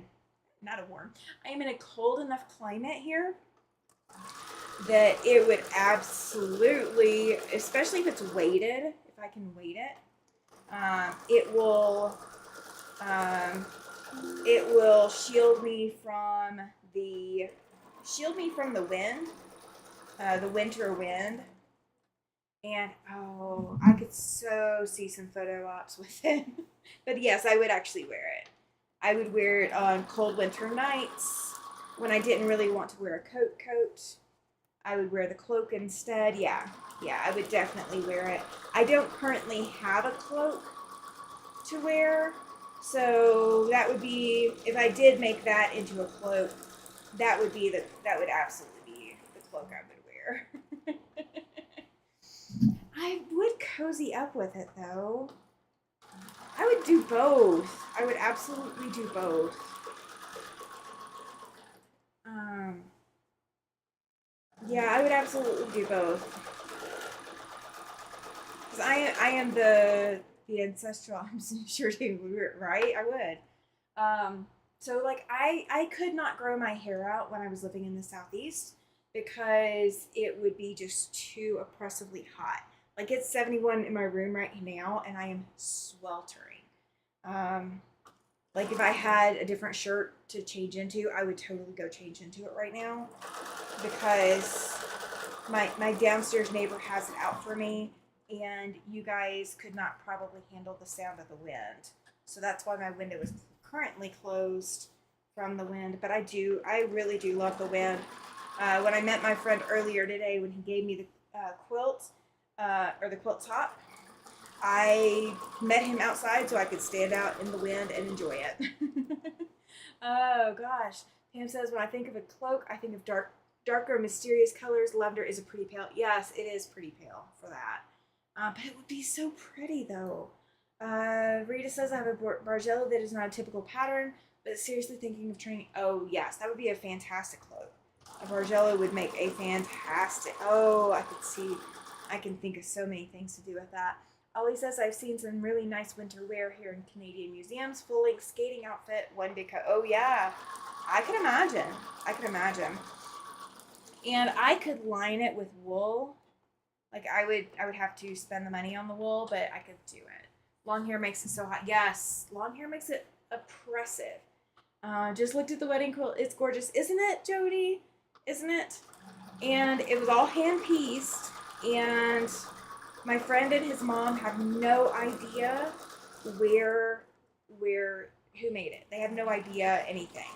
not a warm. I am in a cold enough climate here that it would absolutely, especially if it's weighted, if I can weight it, it will shield me from the wind, the winter wind. And oh, I could so see some photo ops with it. But yes, I would actually wear it. I would wear it on cold winter nights when I didn't really want to wear a coat. I would wear the cloak instead. Yeah, I would definitely wear it. I don't currently have a cloak to wear, so that would be, if I did make that into a cloak, that would absolutely be the cloak I would wear. I would cozy up with it though. I would do both. I would absolutely do both. Yeah, I would absolutely do both. Because I am the ancestral, I'm sure you would, right? I would. So like I could not grow my hair out when I was living in the Southeast because it would be just too oppressively hot. Like it's 71 in my room right now and I am sweltering. Like if I had a different shirt to change into, I would totally go change into it right now because my downstairs neighbor has it out for me and you guys could not probably handle the sound of the wind. So that's why my window is currently closed from the wind, but I really do love the wind. When I met my friend earlier today, when he gave me the quilt, or the quilt top, I met him outside so I could stand out in the wind and enjoy it. Oh gosh. Pam says, when I think of a cloak, I think of darker, mysterious colors. Lavender is a pretty pale. Yes, it is pretty pale for that. But it would be so pretty though. Rita says, I have a Bargello that is not a typical pattern, but seriously thinking of training. Oh yes, that would be a fantastic cloak. A Bargello would make a fantastic, I can think of so many things to do with that. Ollie says, I've seen some really nice winter wear here in Canadian museums. Full-length skating outfit, one big coat. Oh, yeah. I can imagine. And I could line it with wool. Like, I would have to spend the money on the wool, but I could do it. Long hair makes it so hot. Yes, long hair makes it oppressive. Just looked at the wedding quilt. It's gorgeous. Isn't it, Jody? Isn't it? And it was all hand-pieced. And my friend and his mom have no idea who made it. They have no idea anything.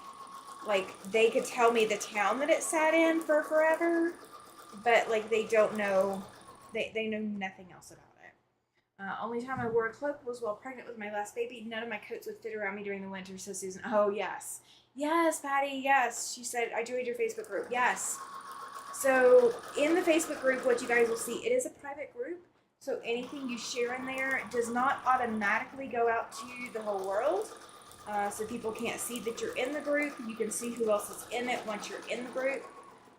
Like, they could tell me the town that it sat in for forever, but, like, they don't know, they know nothing else about it. Only time I wore a cloak was while pregnant with my last baby. None of my coats would fit around me during the winter, so Susan, oh, yes. Yes, Patty, yes. She said, I joined your Facebook group. Yes. So, in the Facebook group, what you guys will see, it is a private group. So anything you share in there does not automatically go out to the whole world. So people can't see that you're in the group. You can see who else is in it once you're in the group.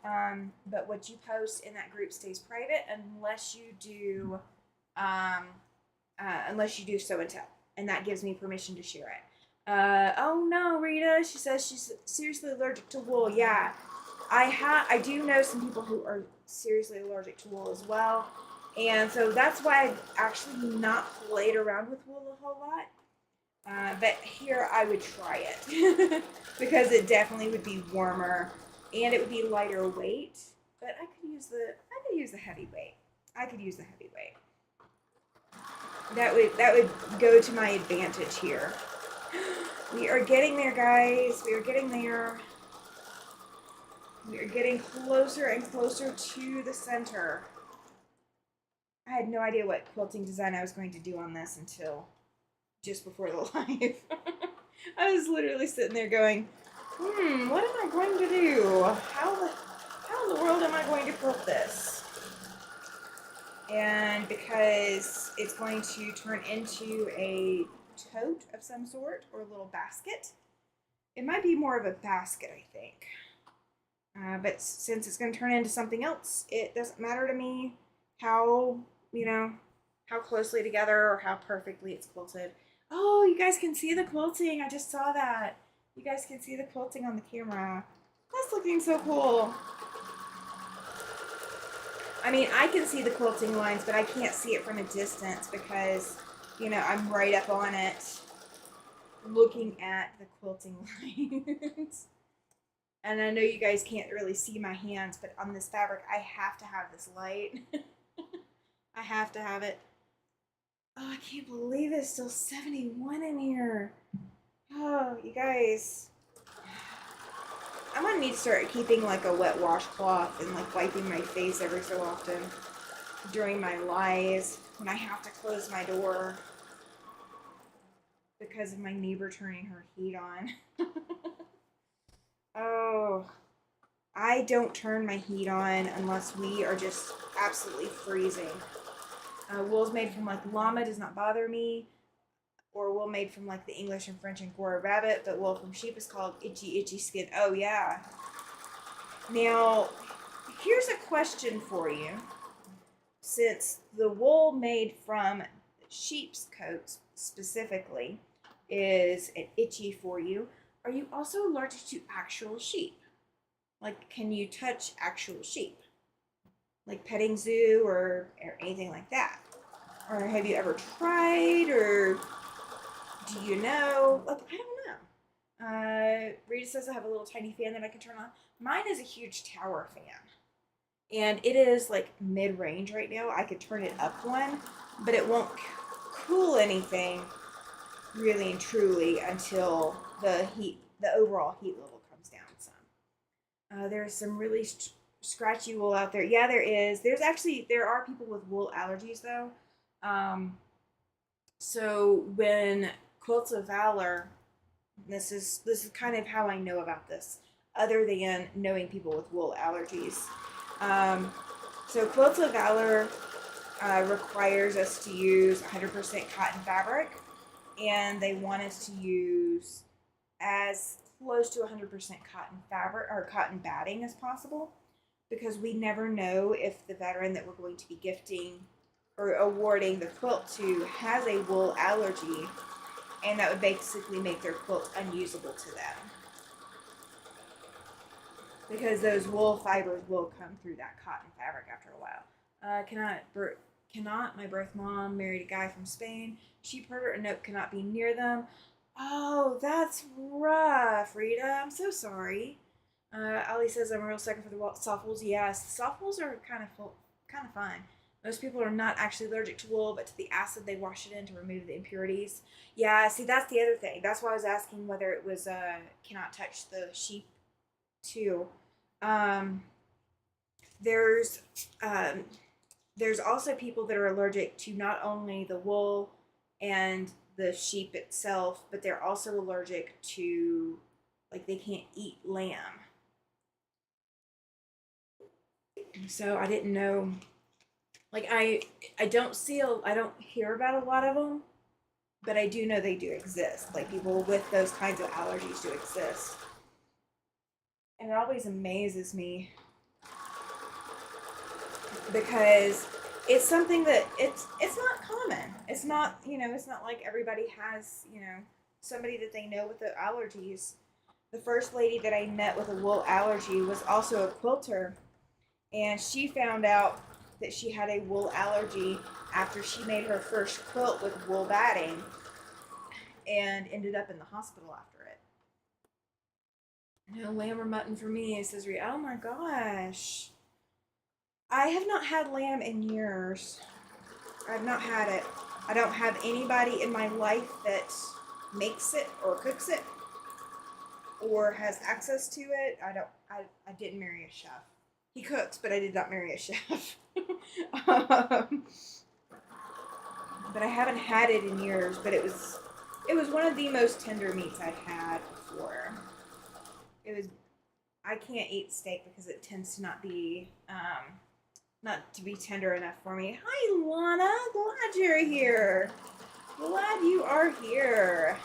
But what you post in that group stays private unless you do show and tell, and that gives me permission to share it. Oh no, Rita. She says she's seriously allergic to wool. Yeah, I do know some people who are seriously allergic to wool as well, and so that's why I've actually not played around with wool a whole lot. But here I would try it because it definitely would be warmer and it would be lighter weight. But I could use the heavy weight. I could use the heavy weight. That would go to my advantage here. We are getting there, guys. We are getting there. We are getting closer and closer to the center. I had no idea what quilting design I was going to do on this until just before the live. I was literally sitting there going, what am I going to do? How in the world am I going to quilt this? And because it's going to turn into a tote of some sort or a little basket. It might be more of a basket, I think. But since it's going to turn into something else, it doesn't matter to me how closely together or how perfectly it's quilted. Oh, you guys can see the quilting. I just saw that. You guys can see the quilting on the camera. That's looking so cool. I mean, I can see the quilting lines, but I can't see it from a distance because, I'm right up on it looking at the quilting lines. And I know you guys can't really see my hands, but on this fabric, I have to have this light. I have to have it. Oh, I can't believe it's still 71 in here. Oh, you guys. I'm gonna need to start keeping like a wet washcloth and like wiping my face every so often during my lives when I have to close my door because of my neighbor turning her heat on. Oh, I don't turn my heat on unless we are just absolutely freezing. Wool's made from like llama does not bother me, or wool made from like the English and French Angora rabbit, but wool from sheep is called itchy skin. Oh yeah. Now, here's a question for you. Since the wool made from sheep's coats specifically is itchy for you, are you also allergic to actual sheep? Like, can you touch actual sheep? Like petting zoo or anything like that? Or have you ever tried, or do you know? Like, I don't know. Rita says I have a little tiny fan that I can turn on. Mine is a huge tower fan. And it is like mid-range right now. I could turn it up one, but it won't cool anything really and truly until the overall heat level comes down some. There's some really scratchy wool out there. Yeah, there is. There are people with wool allergies though. So when Quilts of Valor, this is kind of how I know about this, other than knowing people with wool allergies. So Quilts of Valor requires us to use 100% cotton fabric, and they want us to use as close to 100% cotton fabric or cotton batting as possible, because we never know if the veteran that we're going to be gifting or awarding the quilt to has a wool allergy, and that would basically make their quilt unusable to them, because those wool fibers will come through that cotton fabric after a while. Cannot my birth mom married a guy from Spain. Sheep herder and nope, cannot be near them. Oh, that's rough, Rita. I'm so sorry. Ali says I'm a real sucker for the soft wools. Yes, the soft wools are kind of fun. Most people are not actually allergic to wool, but to the acid they wash it in to remove the impurities. Yeah, see, that's the other thing. That's why I was asking whether it was cannot touch the sheep too. There's also people that are allergic to not only the wool and the sheep itself, but they're also allergic to, like, they can't eat lamb. So I didn't know. Like, I don't hear about a lot of them, but I do know they do exist. Like, people with those kinds of allergies do exist. And it always amazes me because it's something that it's not common. It's not, it's not like everybody has, somebody that they know with the allergies. The first lady that I met with a wool allergy was also a quilter, and she found out that she had a wool allergy after she made her first quilt with wool batting and ended up in the hospital after it. No lamb or mutton for me, says Rita. Oh my gosh. I have not had lamb in years. I've not had it. I don't have anybody in my life that makes it or cooks it or has access to it. I didn't marry a chef. He cooks, but I did not marry a chef. um, but I haven't had it in years. But it was one of the most tender meats I've had before. It was. I can't eat steak because it tends to not to be tender enough for me. Hi, Lana. Glad you're here. Glad you are here.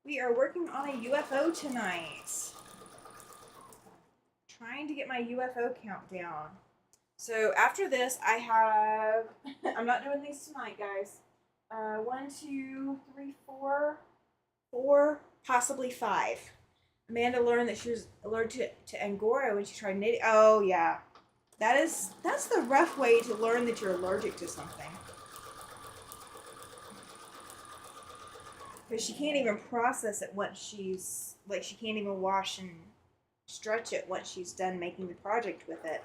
We are working on a UFO tonight. Trying to get my UFO count down. So after this, I have. I'm not doing these tonight, guys. 1, 2, 3, 4, possibly 5. Amanda learned that she was allergic to Angora when she tried knitting. Oh yeah, that's the rough way to learn that you're allergic to something. Because she can't even process it once she can't even wash and stretch it once she's done making the project with it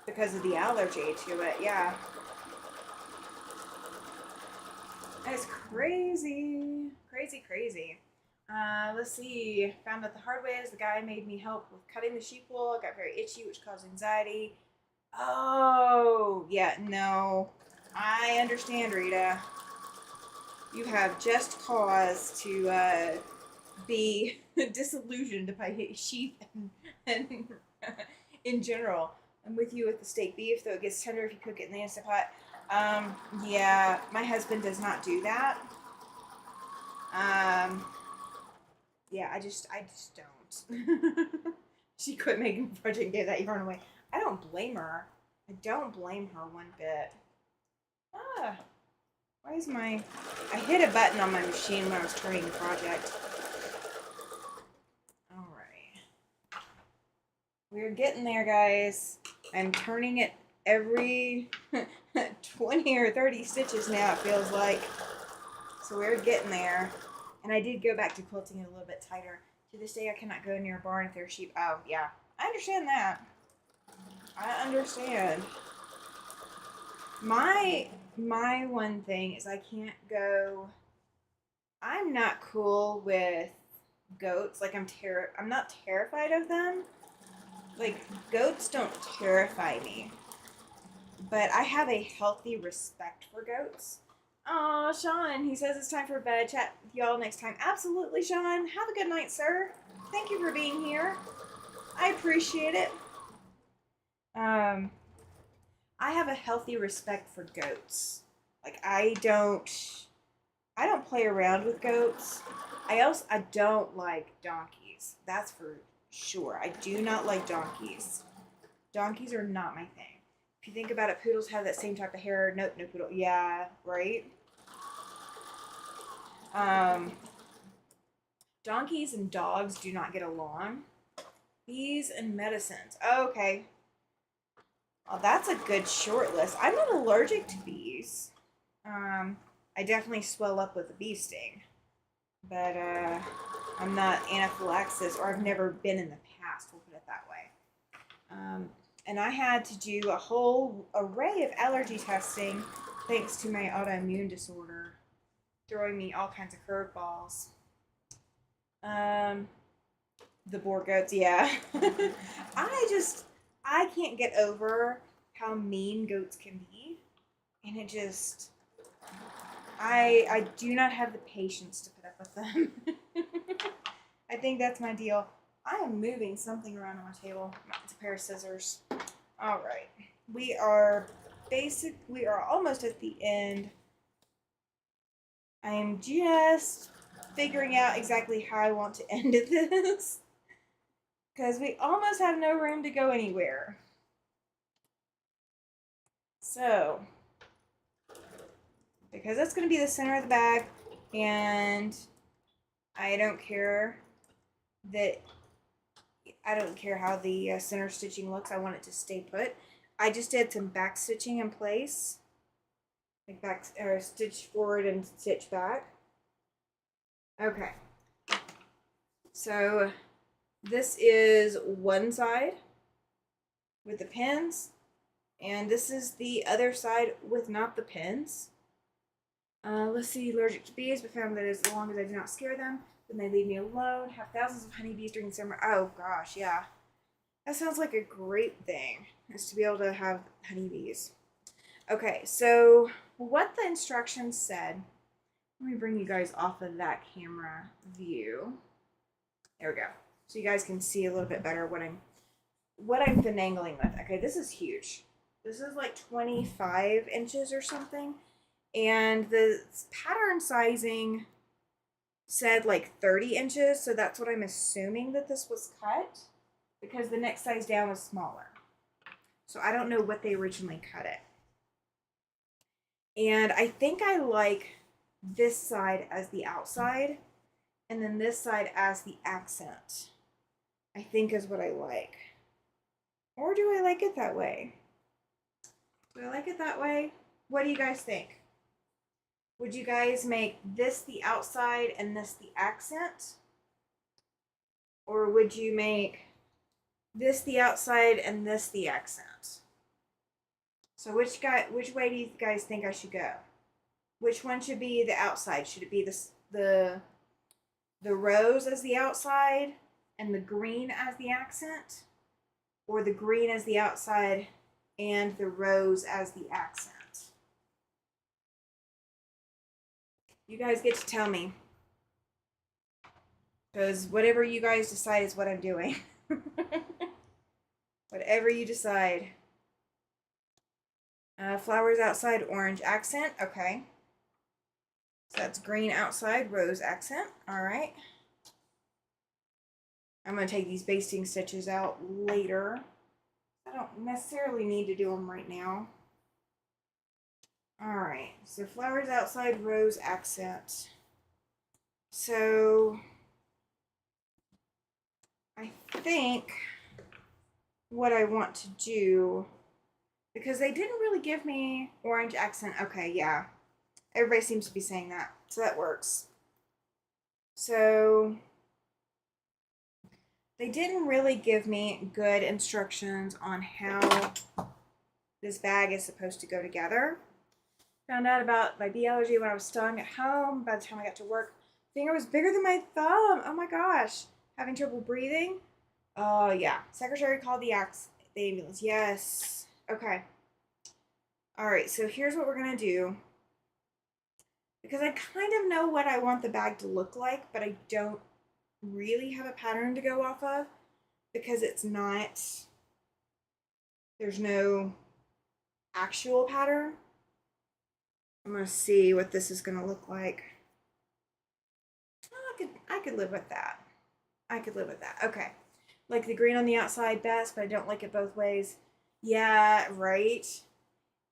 because of the allergy to it. Yeah. That's crazy. Crazy, crazy. Let's see. Found out the hard way is the guy made me help with cutting the sheep wool. I got very itchy, which caused anxiety. Oh, yeah, no. I understand, Rita. You have just cause to be disillusioned by sheep and in general. I'm with you with the steak beef, though it gets tender if you cook it in the Instant Pot. Yeah, my husband does not do that. Yeah, I just don't. She quit making the project and gave that yarn away. I don't blame her. I don't blame her one bit. Why is I hit a button on my machine when I was turning the project. Alright. We're getting there, guys. I'm turning it every 20 or 30 stitches now, it feels like. So we're getting there. And I did go back to quilting it a little bit tighter. To this day, I cannot go near a barn if there's sheep. Oh, yeah. I understand that. I understand. My one thing is I can't go. I'm not cool with goats. Like I'm not terrified of them. Like goats don't terrify me. But I have a healthy respect for goats. Oh, Sean, he says it's time for bed. Chat with y'all next time. Absolutely, Sean. Have a good night, sir. Thank you for being here. I appreciate it. I have a healthy respect for goats. Like I don't play around with goats. I don't like donkeys. That's for sure. I do not like donkeys. Donkeys are not my thing. If you think about it, poodles have that same type of hair. Nope, no poodle. Yeah, right? Donkeys and dogs do not get along. Bees and medicines. Okay. Well, that's a good short list. I'm not allergic to bees. I definitely swell up with a bee sting. But I'm not anaphylaxis, or I've never been in the past, we'll put it that way. And I had to do a whole array of allergy testing thanks to my autoimmune disorder, throwing me all kinds of curveballs. The boar goats, yeah. I can't get over how mean goats can be. And it just, I do not have the patience to put up with them. I think that's my deal. I am moving something around on my table. It's a pair of scissors. All right. We are almost at the end. I am just figuring out exactly how I want to end this. Because we almost have no room to go anywhere. So, because that's going to be the center of the bag, and I don't care how the center stitching looks. I want it to stay put. I just did some back stitching in place, like back or stitch forward and stitch back. Okay, so this is one side with the pins, and this is the other side with not the pins. Let's see, allergic to bees, but found that as long as I do not scare them, then they leave me alone. Have thousands of honeybees during the summer. Oh gosh, yeah. That sounds like a great thing, is to be able to have honeybees. Okay, so what the instructions said, let me bring you guys off of that camera view. There we go. So you guys can see a little bit better what I'm finagling with. Okay, this is huge. This is like 25 inches or something. And the pattern sizing said like 30 inches, so that's what I'm assuming that this was cut, because the next size down was smaller. So I don't know what they originally cut it. And I think I like this side as the outside, and then this side as the accent, I think is what I like. Or do I like it that way? Do I like it that way? What do you guys think? Would you guys make this the outside and this the accent? Or would you make this the outside and this the accent? So which way do you guys think I should go? Which one should be the outside? Should it be the rose as the outside and the green as the accent? Or the green as the outside and the rose as the accent? You guys get to tell me. Because whatever you guys decide is what I'm doing. Whatever you decide. Flowers outside, orange accent. Okay. So that's green outside, rose accent. Alright. I'm going to take these basting stitches out later. I don't necessarily need to do them right now. Alright. So flowers outside, rose accent. So I think what I want to do, because they didn't really give me orange accent. Okay, yeah. Everybody seems to be saying that, so that works. So they didn't really give me good instructions on how this bag is supposed to go together. Found out about my bee allergy when I was stung at home. By the time I got to work, finger was bigger than my thumb. Oh my gosh. Having trouble breathing? Oh yeah. Secretary called the ambulance. Yes. Okay. Alright, so here's what we're going to do. Because I kind of know what I want the bag to look like, but I don't really have a pattern to go off of. Because it's not, there's no actual pattern. I'm going to see what this is going to look like. Oh, I could live with that. I could live with that. Okay. Like the green on the outside best, but I don't like it both ways. Yeah, right.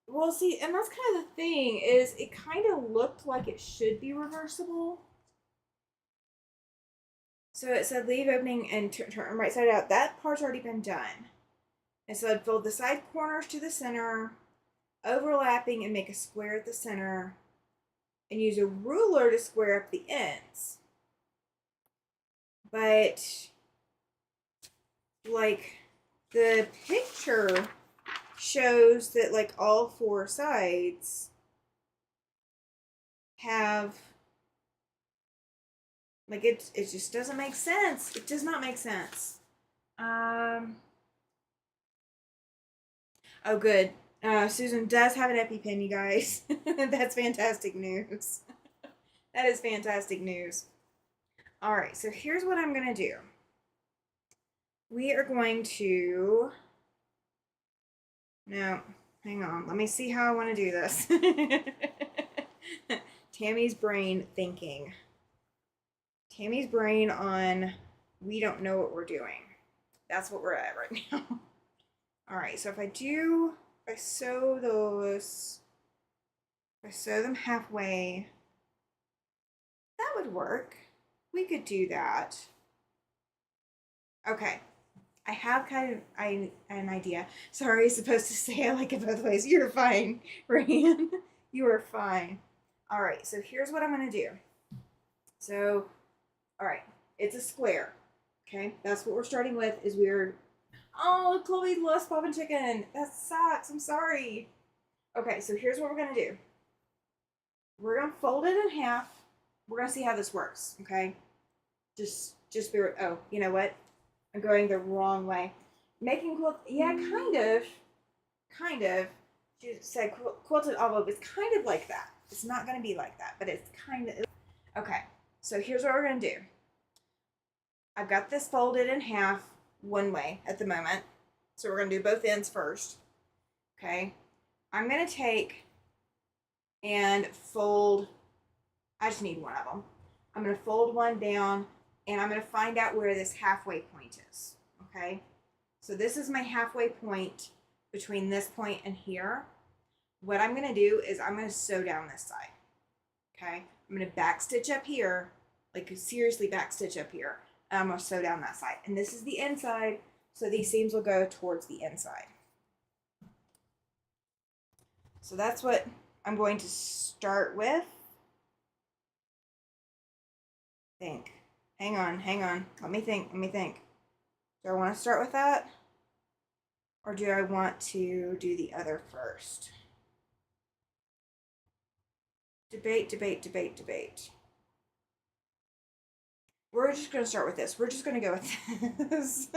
Well, see, and that's kind of the thing, is it kind of looked like it should be reversible. So it said leave opening and turn right side out. That part's already been done. It said fold the side corners to the center, overlapping, and make a square at the center, and use a ruler to square up the ends. But like the picture shows that like all four sides have, like it just doesn't make sense. It does not make sense. Oh good. Susan does have an EpiPen, you guys. That's fantastic news. That is fantastic news. Alright, so here's what I'm going to do. We are going to... No, hang on. Let me see how I want to do this. Tammy's brain thinking. Tammy's brain on we don't know what we're doing. That's what we're at right now. Alright, so if I do if I sew those, if I sew them halfway, that would work. We could do that. Okay. I have kind of an idea. Sorry, I was supposed to say I like it both ways. You're fine, Ryan. You are fine. All right, so here's what I'm going to do. So, all right, it's a square. Okay, that's what we're starting with. Is we're oh, Chloe lost Bob and Chicken. That sucks. I'm sorry. Okay, so here's what we're going to do. We're going to fold it in half. We're going to see how this works. Okay, just be. Oh, you know what? I'm going the wrong way. Making quilt, yeah, kind of. She said quilted envelope is kind of like that. It's not going to be like that, but it's kind of. Okay, so here's what we're going to do. I've got this folded in half one way at the moment. So we're going to do both ends first. Okay, I'm going to take and fold, I just need one of them. I'm going to fold one down and I'm going to find out where this halfway point is. Okay, so this is my halfway point between this point and here. What I'm going to do is I'm going to sew down this side. Okay, I'm going to back stitch up here, like seriously back stitch up here. And I'm going to sew down that side. And this is the inside, so these seams will go towards the inside. So that's what I'm going to start with. Think. Hang on. Let me think. Do I want to start with that? Or do I want to do the other first? Debate. We're just going to start with this. We're just going to go with this.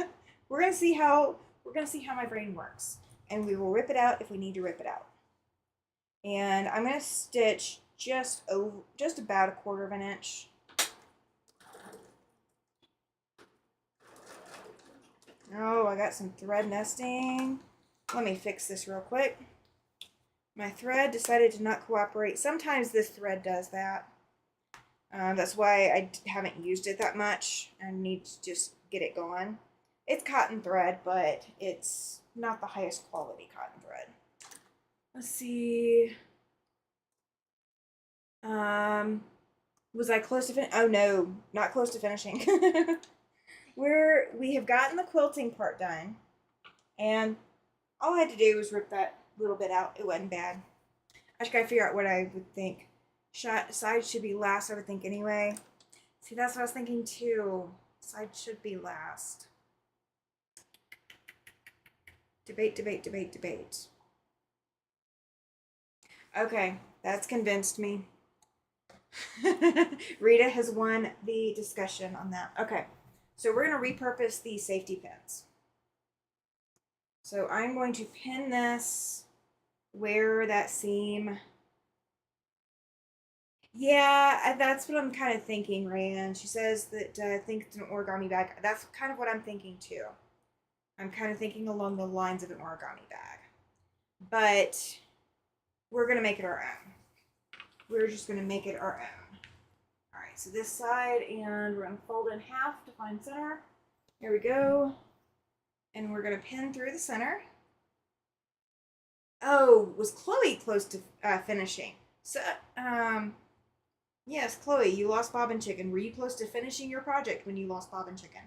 We're going to see how my brain works. And we will rip it out if we need to rip it out. And I'm going to stitch just about 1/4 of an inch. Oh, I got some thread nesting. Let me fix this real quick. My thread decided to not cooperate. Sometimes this thread does that. That's why I haven't used it that much. I need to just get it going. It's cotton thread, but it's not the highest quality cotton thread. Let's see. Was I close to finish? Oh no, not close to finishing. We have gotten the quilting part done, and all I had to do was rip that little bit out. It wasn't bad. I just gotta figure out what I would think. Side should be last, I would think anyway. See, that's what I was thinking too. Side should be last. Debate. Okay, that's convinced me. Rita has won the discussion on that. Okay, so we're going to repurpose the safety pins. So I'm going to pin this where that seam. Yeah, that's what I'm kind of thinking, Ryan. She says that I think it's an origami bag. That's kind of what I'm thinking too. I'm kind of thinking along the lines of an origami bag. But we're going to make it our own. We're just going to make it our own. All right, so this side, and we're going to fold in half to find center. Here we go. And we're going to pin through the center. Oh, was Chloe close to finishing? So, yes, Chloe, you lost Bob and Chicken. Were you close to finishing your project when you lost Bob and Chicken?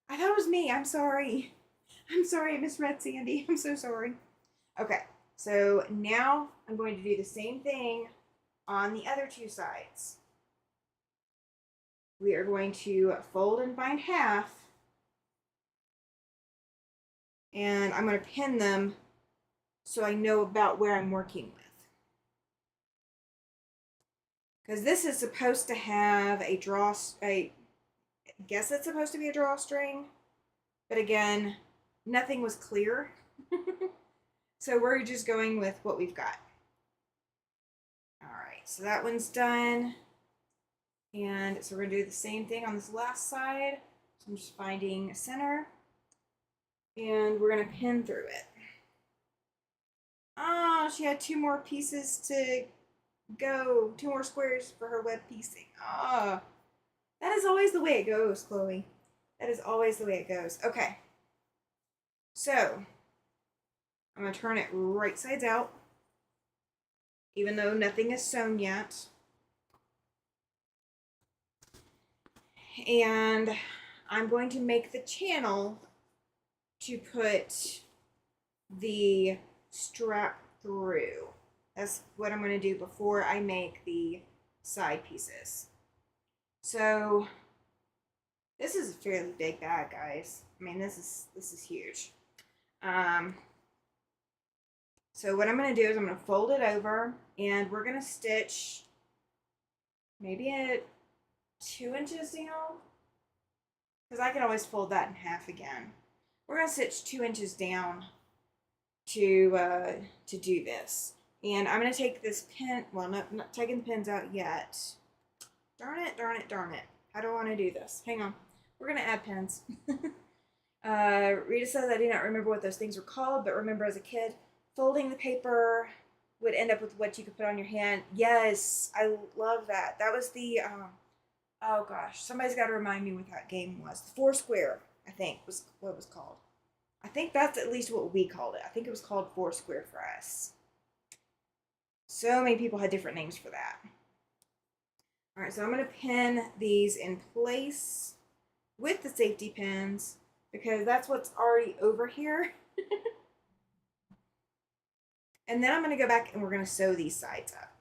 I thought it was me. I'm sorry. I'm sorry, I misread Sandy. I'm so sorry. Okay, so now I'm going to do the same thing on the other two sides. We are going to fold and bind half, and I'm going to pin them so I know about where I'm working with. Because this is supposed to have a I guess it's supposed to be a drawstring, but again, nothing was clear. So we're just going with what we've got. All right, so that one's done. And so we're gonna do the same thing on this last side. So I'm just finding a center, and we're gonna pin through it. Oh, she had 2 more pieces to go, 2 more squares for her web piecing. Ah, oh, that is always the way it goes, Chloe. That is always the way it goes. Okay, so I'm going to turn it right sides out, even though nothing is sewn yet. And I'm going to make the channel to put the strap through. That's what I'm going to do before I make the side pieces. So this is a fairly big bag, guys. I mean, this is huge. So what I'm going to do is I'm going to fold it over, and we're going to stitch maybe at 2 inches down, because I can always fold that in half again. We're going to stitch 2 inches down to do this. And I'm going to take this pin, well, not taking the pins out yet. Darn it, darn it, darn it. How do I want to do this? Hang on. We're going to add pins. Rita says, I do not remember what those things were called, but remember as a kid, folding the paper would end up with what you could put on your hand. Yes, I love that. That was the, oh gosh, somebody's got to remind me what that game was. The Foursquare, I think, was what it was called. I think that's at least what we called it. I think it was called Foursquare for us. So many people had different names for that. All right, so I'm going to pin these in place with the safety pins because that's what's already over here. And then I'm going to go back and we're going to sew these sides up.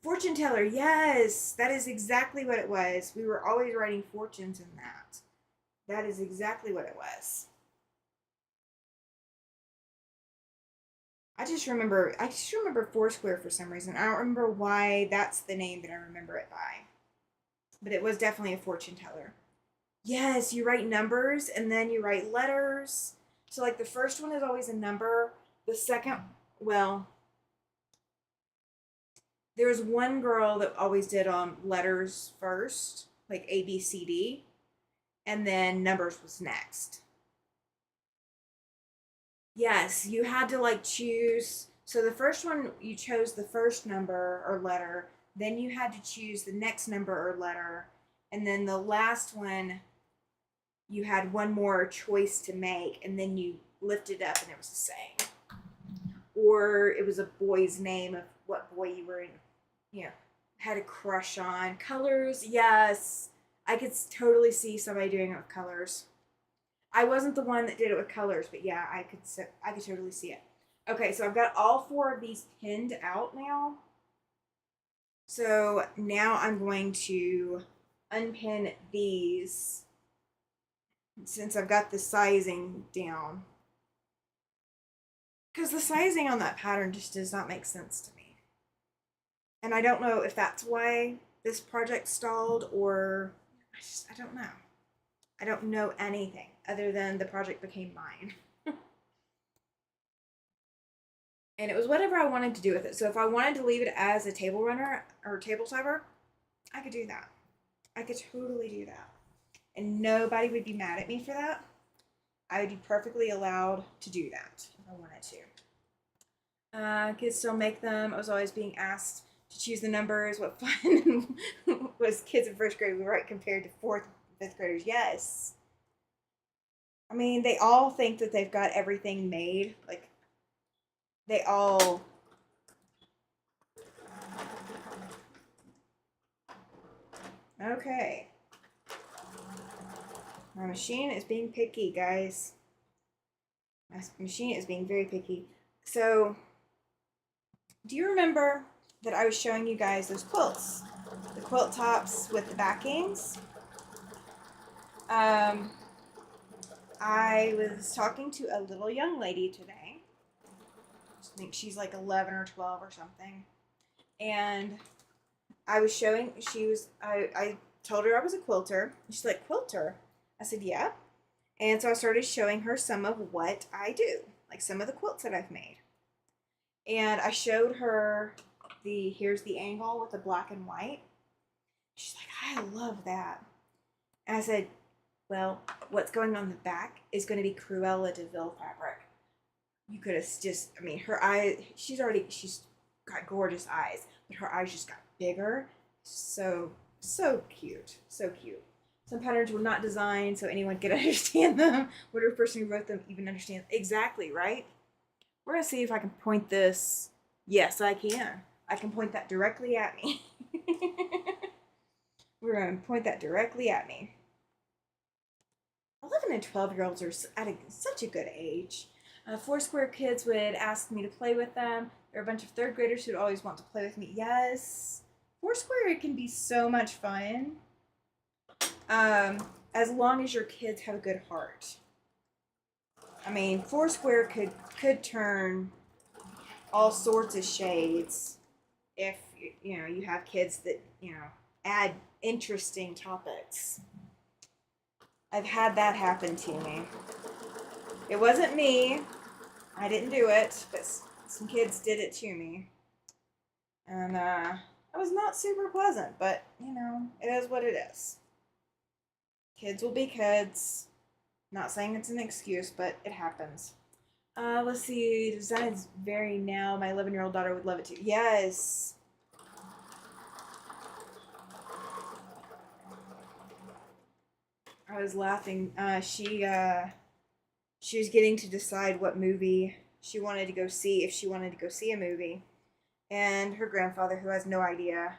Fortune teller, yes, that is exactly what it was. We were always writing fortunes in that. That is exactly what it was. I just remember Foursquare for some reason. I don't remember why that's the name that I remember it by. But it was definitely a fortune teller. Yes, you write numbers and then you write letters. So like the first one is always a number. The second, well, there was one girl that always did letters first, like A, B, C, D, and then numbers was next. Yes, you had to like choose. So the first one, you chose the first number or letter. Then you had to choose the next number or letter. And then the last one, you had one more choice to make. And then you lifted up and it was the same. Or it was a boy's name of what boy you were in, had a crush on. Colors, yes. I could totally see somebody doing it with colors. I wasn't the one that did it with colors, but yeah, I could totally see it. Okay, so I've got all 4 of these pinned out now. So now I'm going to unpin these since I've got the sizing down. Because the sizing on that pattern just does not make sense to me. And I don't know if that's why this project stalled or I don't know. I don't know anything other than the project became mine. And it was whatever I wanted to do with it. So if I wanted to leave it as a table runner or table topper, I could do that. I could totally do that. And nobody would be mad at me for that. I would be perfectly allowed to do that if I wanted to. Kids still make them. I was always being asked to choose the numbers. What fun was kids in first grade, right, compared to 4th and 5th graders. Yes. I mean, they all think that they've got everything made. Like, they all... Okay. My machine is being picky, guys. My machine is being very picky. So, do you remember that I was showing you guys those quilts? The quilt tops with the backings? I was talking to a little young lady today. I think she's like 11 or 12 or something. And I was showing, I told her I was a quilter. She's like, quilter? I said, yeah. And so I started showing her some of what I do, like some of the quilts that I've made. And I showed her here's the angle with the black and white. She's like, I love that. And I said, well, what's going on the back is going to be Cruella de Vil fabric. You could have just, I mean, her eye, she's got gorgeous eyes, but her eyes just got bigger. So cute. So cute. Some patterns were not designed so anyone could understand them. What if the person who wrote them even understands? Exactly, right? We're going to see if I can point this. Yes, I can. I can point that directly at me. We're going to point that directly at me. 11 and 12-year-olds are at such a good age. Foursquare kids would ask me to play with them. There are a bunch of third graders who'd always want to play with me. Yes, Foursquare can be so much fun. As long as your kids have a good heart. I mean, Foursquare could turn all sorts of shades if you have kids that add interesting topics. I've had that happen to me. It wasn't me. I didn't do it, but some kids did it to me. And it was not super pleasant, but it is what it is. Kids will be kids. Not saying it's an excuse, but it happens. Let's see. The design is very now. My 11-year-old daughter would love it too. Yes. I was laughing. She was getting to decide what movie she wanted to go see, if she wanted to go see a movie. And her grandfather, who has no idea,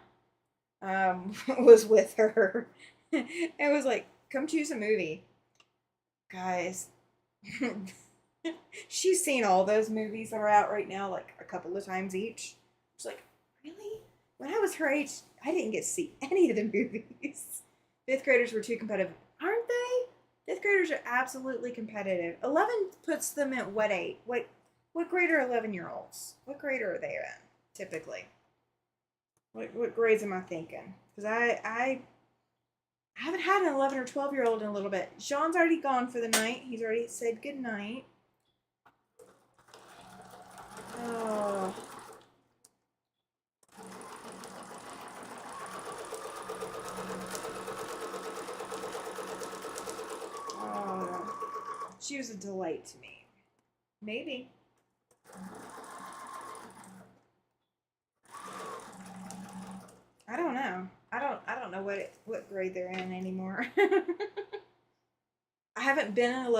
was with her. And was like, come choose a movie. Guys, she's seen all those movies that are out right now, like a couple of times each. She's like, really? When I was her age, I didn't get to see any of the movies. Fifth graders were too competitive. Aren't they? Fifth graders are absolutely competitive. 11 puts them at what age? What grade are 11-year-olds? What grade are they in, typically? What grades am I thinking? Because I haven't had an 11 or 12-year-old in a little bit. Sean's already gone for the night. He's already said good night. Oh. Oh. She was a delight to me. Maybe. I don't know. I don't know what grade they're in anymore. I haven't been an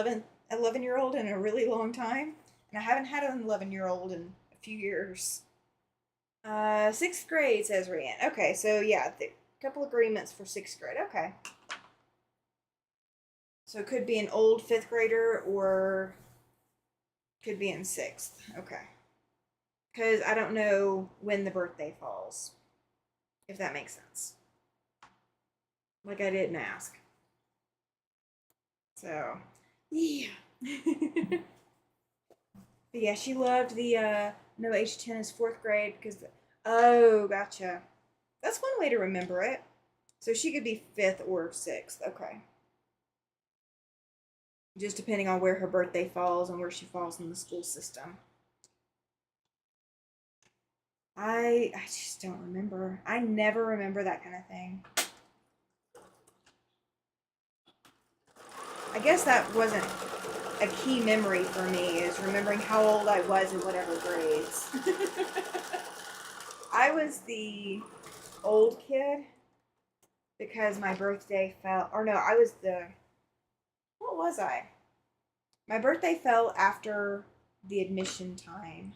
11-year-old in a really long time, and I haven't had an 11-year-old in a few years. Sixth grade, says Rhiann. Okay, so yeah, a couple agreements for sixth grade. Okay. So it could be an old fifth grader or could be in sixth. Okay. Because I don't know when the birthday falls, if that makes sense. Like I didn't ask. So, yeah. But yeah, she loved the no age 10 is fourth grade because, oh, gotcha. That's one way to remember it. So she could be fifth or sixth. Okay. Just depending on where her birthday falls and where she falls in the school system. I just don't remember. I never remember that kind of thing. I guess that wasn't a key memory for me, is remembering how old I was in whatever grades. I was the old kid because my birthday fell, or no, I was what was I? My birthday fell after the admission time.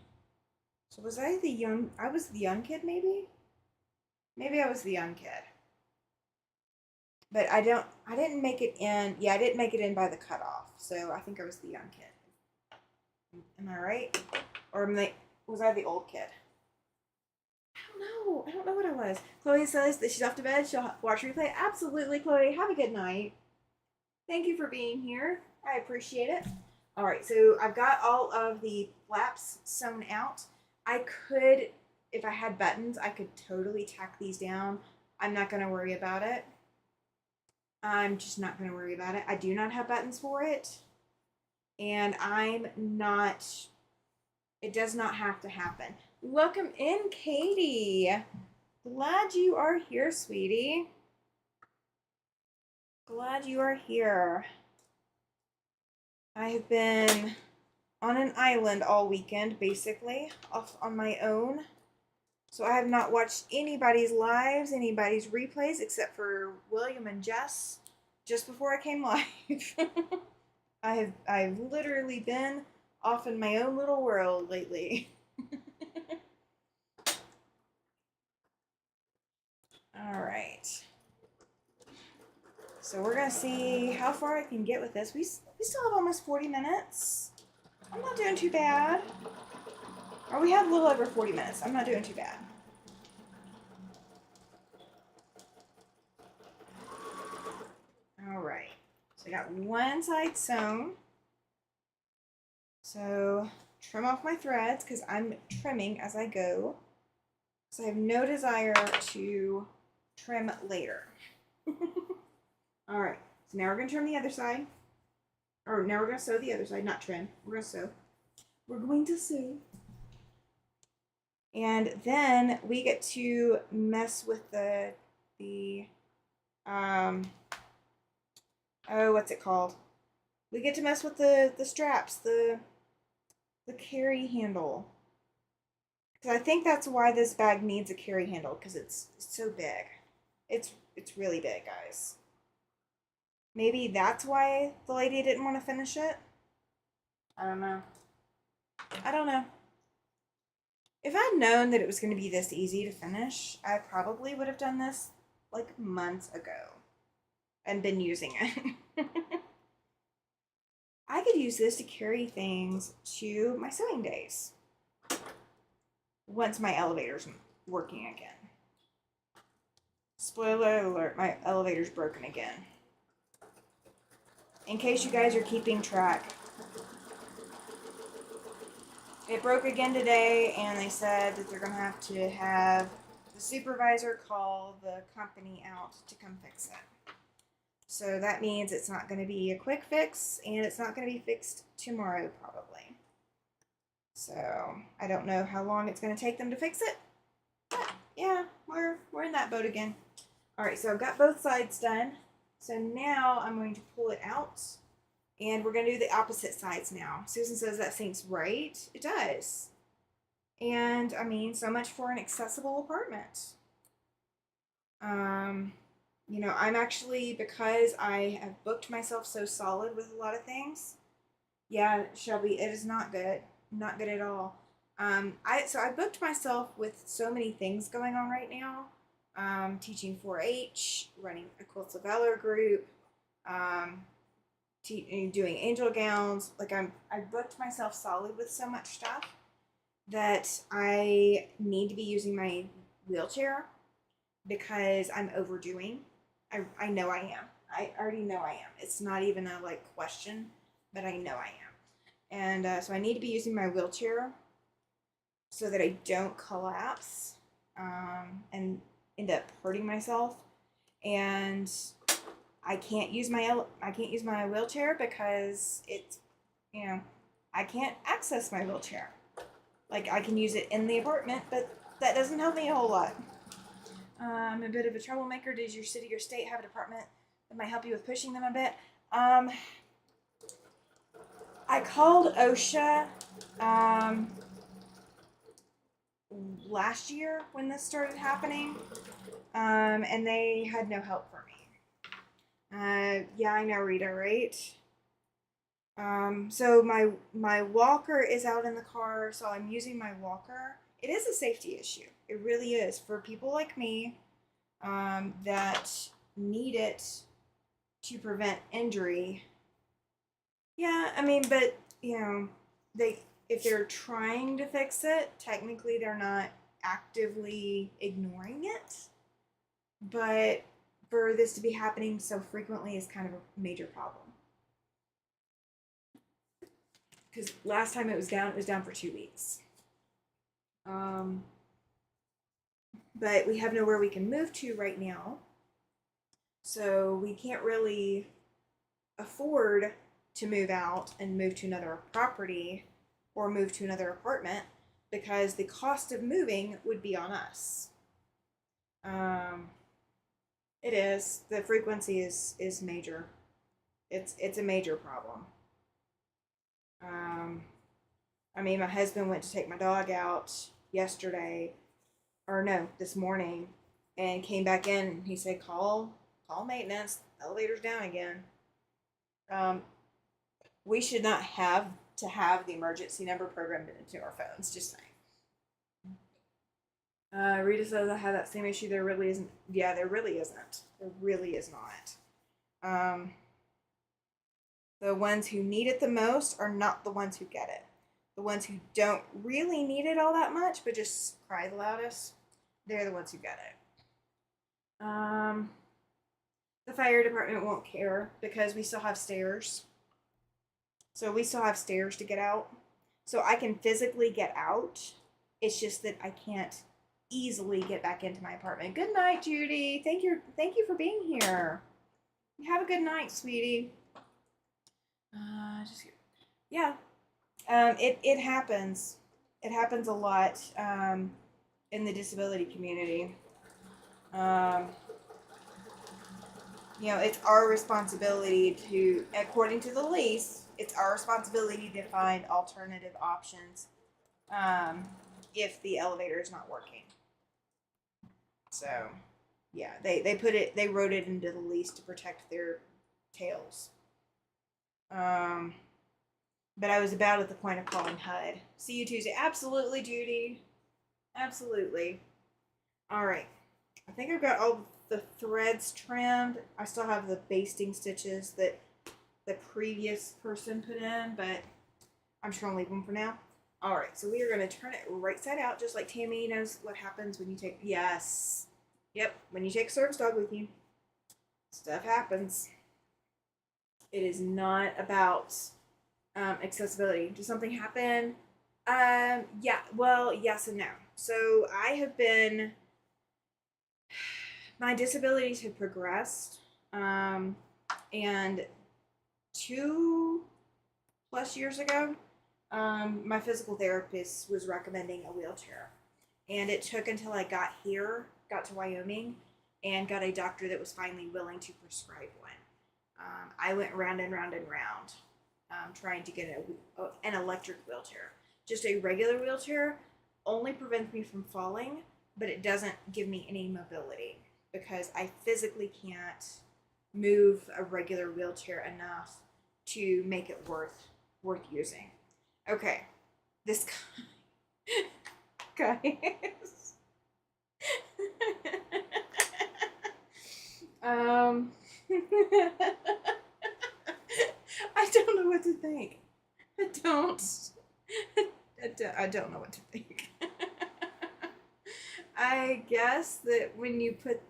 So was I was the young kid maybe? Maybe I was the young kid. But I didn't make it in. Yeah, I didn't make it in by the cutoff. So I think I was the young kid. Am I right? Or was I the old kid? I don't know what I was. Chloe says that she's off to bed. She'll watch replay. Absolutely, Chloe. Have a good night. Thank you for being here. I appreciate it. All right, so I've got all of the flaps sewn out. I could, if I had buttons, I could totally tack these down. I'm not going to worry about it. I'm just not going to worry about it. I do not have buttons for it. And it does not have to happen. Welcome in, Katie. Glad you are here, sweetie. Glad you are here. I have been on an island all weekend, basically, off on my own. So I have not watched anybody's lives, anybody's replays, except for William and Jess just before I came live. I've literally been off in my own little world lately. All right. So we're gonna see how far I can get with this. We still have almost 40 minutes. I'm not doing too bad. Or we have a little over 40 minutes. I'm not doing too bad. All right. So I got one side sewn. So trim off my threads because I'm trimming as I go. So I have no desire to trim later. All right. So now we're going to trim the other side. Or now we're going to sew the other side, not trim. We're going to sew. We're going to sew. And then we get to mess with the oh, what's it called? We get to mess with the straps, the carry handle. Because I think that's why this bag needs a carry handle, because it's so big. It's really big, guys. Maybe that's why the lady didn't want to finish it. I don't know. I don't know. If I'd known that it was going to be this easy to finish, I probably would have done this like months ago and been using it. I could use this to carry things to my sewing days once my elevator's working again. Spoiler alert, my elevator's broken again. In case you guys are keeping track. It broke again today, and they said that they're going to have the supervisor call the company out to come fix it. So that means it's not going to be a quick fix, and it's not going to be fixed tomorrow, probably. So I don't know how long it's going to take them to fix it. But yeah, we're in that boat again. All right, so I've got both sides done. So now I'm going to pull it out, and we're going to do the opposite sides now. Susan says that seems right. It does. And I mean, so much for an accessible apartment. You know, I'm actually, because I have booked myself so solid with a lot of things. Yeah, Shelby, it is not good. Not good at all. So I booked myself with so many things going on right now. Teaching 4-H, running a Quilts of Valor group, doing angel gowns. Like I booked myself solid with so much stuff that I need to be using my wheelchair because I'm overdoing. I know I am. I already know I am. It's not even a question, but I know I am. And so I need to be using my wheelchair so that I don't collapse and end up hurting myself. And I can't use my wheelchair because it's, you know, I can't access my wheelchair. Like, I can use it in the apartment, but that doesn't help me a whole lot. I'm a bit of a troublemaker. Does your city or state have a department that might help you with pushing them a bit? I called OSHA last year when this started happening, and they had no help for me. Yeah, I know, Rita, right? So my walker is out in the car, so I'm using my walker. It is a safety issue. It really is for people like me that need it to prevent injury. Yeah, I mean, but you know, if they're trying to fix it, technically they're not actively ignoring it. But for this to be happening so frequently is kind of a major problem. Because last time it was down for 2 weeks. But we have nowhere we can move to right now. So we can't really afford to move out and move to another property or move to another apartment because the cost of moving would be on us. It is. The frequency is major. It's a major problem. I mean, my husband went to take my dog out this morning, and came back in. And he said, "Call maintenance. elevator's down again. We should not have to have the emergency number programmed into our phones. Just saying. Rita says I have that same issue. There really isn't. Yeah, there really isn't. There really is not. The ones who need it the most are not the ones who get it. The ones who don't really need it all that much, but just cry the loudest, they're the ones who get it. The fire department won't care because we still have stairs. So we still have stairs to get out. So I can physically get out. It's just that I can't easily get back into my apartment. Good night, Judy. Thank you for being here. Have a good night, sweetie. Yeah. It happens. It happens a lot in the disability community. It's our responsibility to, according to the lease, it's our responsibility to find alternative options if the elevator is not working. So, yeah, they wrote it into the lease to protect their tails. But I was about at the point of calling HUD. See you Tuesday. Absolutely, Judy. Absolutely. All right. I think I've got all the threads trimmed. I still have the basting stitches that the previous person put in, but I'm just going to leave them for now. All right. So we are going to turn it right side out, just like Tammy knows what happens when you take... Yes. Yep. When you take a service dog with you, stuff happens. It is not about accessibility. Does something happen? Yeah. Well, yes and no. So I have been... My disabilities have progressed, and 2+ years ago, my physical therapist was recommending a wheelchair. And it took until I got to Wyoming, and got a doctor that was finally willing to prescribe one. I went round and round and round, trying to get an electric wheelchair. Just a regular wheelchair only prevents me from falling, but it doesn't give me any mobility because I physically can't move a regular wheelchair enough to make it worth using. Okay, this guys. I don't know what to think. I don't know what to think. I guess that when you put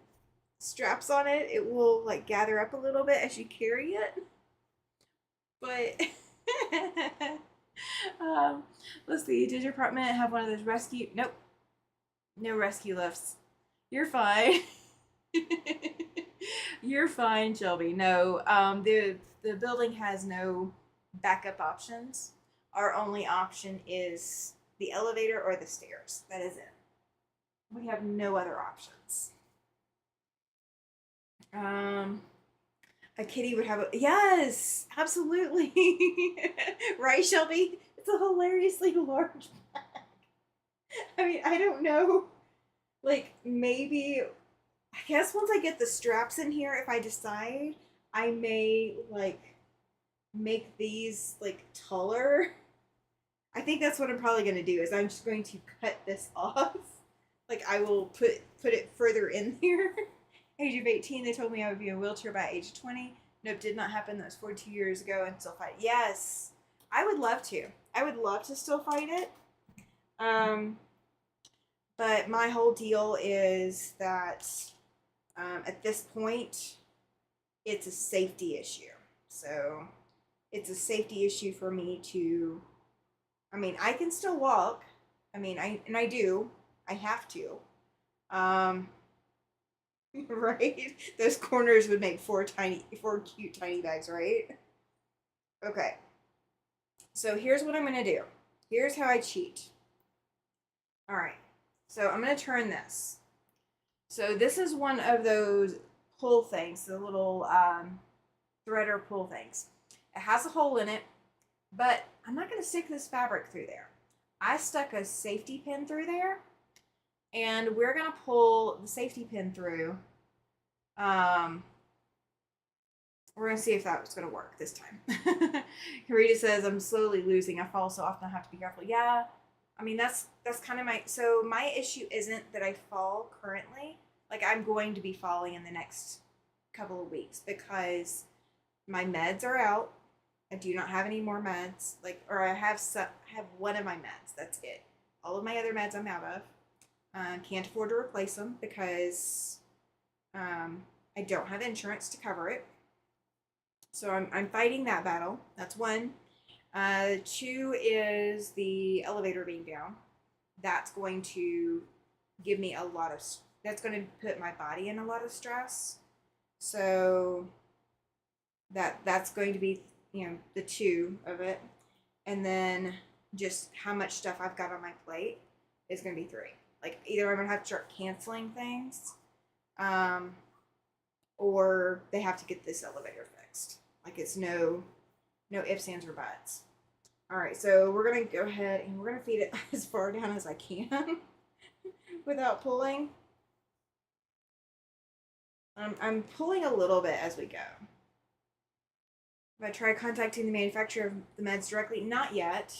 straps on it, it will like gather up a little bit as you carry it. But let's see. Did your apartment have one of those rescue? Nope. No rescue lifts. You're fine. You're fine, Shelby. No, the building has no backup options. Our only option is the elevator or the stairs. That is it. We have no other options. A kitty would have a... Yes, absolutely. Right, Shelby? It's a hilariously large bag. I mean, I don't know. Like, maybe... I guess once I get the straps in here, if I decide, I may, like, make these, like, taller. I think that's what I'm probably going to do, is I'm just going to cut this off. Like, I will put it further in there. Age of 18, they told me I would be in a wheelchair by age of 20. Nope, did not happen. That was 42 years ago and still fight. Yes, I would love to. I would love to still fight it. But my whole deal is that at this point, it's a safety issue. So it's a safety issue for me to... I mean, I can still walk. I mean, I do. I have to. Right? Those corners would make four cute tiny bags, right? Okay. So here's what I'm going to do. Here's how I cheat. All right. So I'm going to turn this. So this is one of those pull things, the little threader pull things. It has a hole in it, but I'm not going to stick this fabric through there. I stuck a safety pin through there, and we're going to pull the safety pin through We're going to see if that was going to work this time. Karita says, I'm slowly losing. I fall so often I have to be careful. Yeah, I mean, that's kind of my issue isn't that I fall currently. Like, I'm going to be falling in the next couple of weeks because my meds are out. I do not have any more meds. Like, or I have one of my meds. That's it. All of my other meds I'm out of. Can't afford to replace them because I don't have insurance to cover it. So I'm fighting that battle. That's one. Two is the elevator being down. That's going to give me that's going to put my body in a lot of stress. So that's going to be, the two of it. And then just how much stuff I've got on my plate is going to be three. Like, either I'm going to have to start canceling things, or they have to get this elevator fixed. Like, it's no ifs, ands, or buts. All right, so we're going to go ahead and we're going to feed it as far down as I can without pulling. I'm pulling a little bit as we go. If I try contacting the manufacturer of the meds directly, not yet.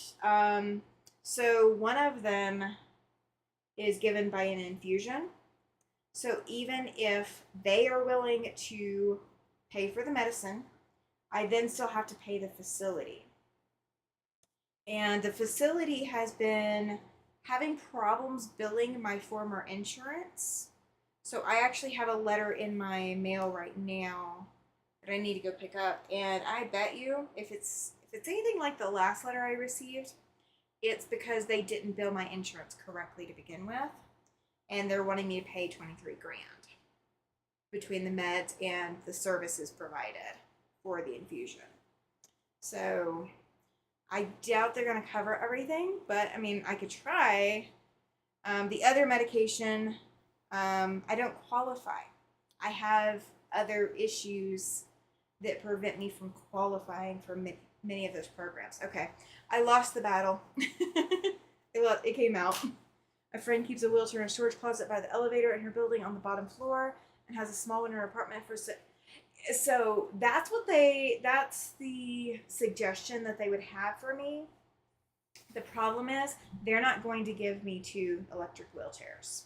So one of them is given by an infusion. So even if they are willing to pay for the medicine, I then still have to pay the facility. And the facility has been having problems billing my former insurance. So I actually have a letter in my mail right now that I need to go pick up. And I bet you if it's anything like the last letter I received, it's because they didn't bill my insurance correctly to begin with. And they're wanting me to pay $23,000 between the meds and the services provided for the infusion. So I doubt they're going to cover everything, but I mean, I could try. The other medication, I don't qualify. I have other issues that prevent me from qualifying for many of those programs. Okay, I lost the battle. It came out. A friend keeps a wheelchair in a storage closet by the elevator in her building on the bottom floor and has a small one in her apartment for. So that's the suggestion that they would have for me. The problem is they're not going to give me 2 electric wheelchairs.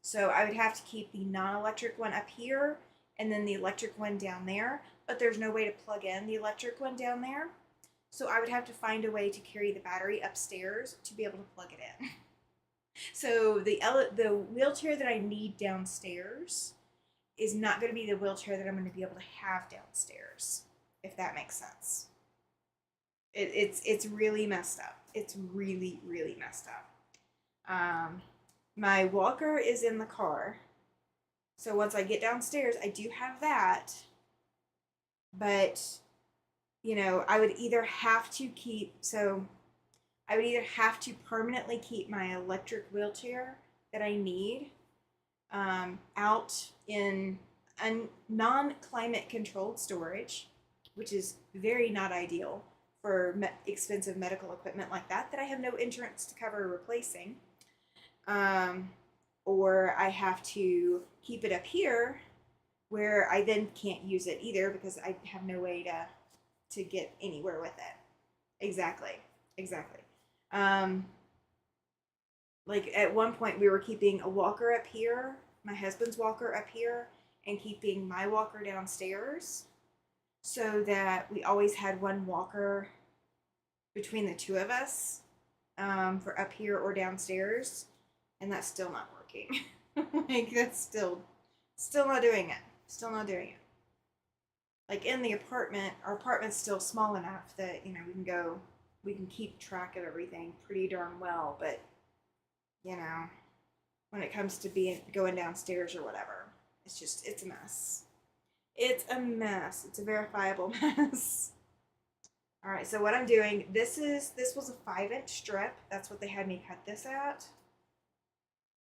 So I would have to keep the non-electric one up here and then the electric one down there, but there's no way to plug in the electric one down there. So I would have to find a way to carry the battery upstairs to be able to plug it in. So the wheelchair that I need downstairs is not going to be the wheelchair that I'm going to be able to have downstairs, if that makes sense. It's really messed up. It's really, really messed up. My walker is in the car. So once I get downstairs, I do have that. But, I would either have to permanently keep my electric wheelchair that I need out in non-climate controlled storage, which is very not ideal for expensive medical equipment like that I have no insurance to cover replacing. Or I have to keep it up here where I then can't use it either because I have no way to get anywhere with it. Exactly. Like at one point we were keeping a walker up here, my husband's walker up here, and keeping my walker downstairs so that we always had one walker between the two of us for up here or downstairs, and that's still not working. Like that's still not doing it. Like in the apartment, our apartment's still small enough that we can keep track of everything pretty darn well, but when it comes to going downstairs or whatever, it's a mess. It's a mess. It's a verifiable mess. All right, so what I'm doing, this was a 5-inch strip. That's what they had me cut this at.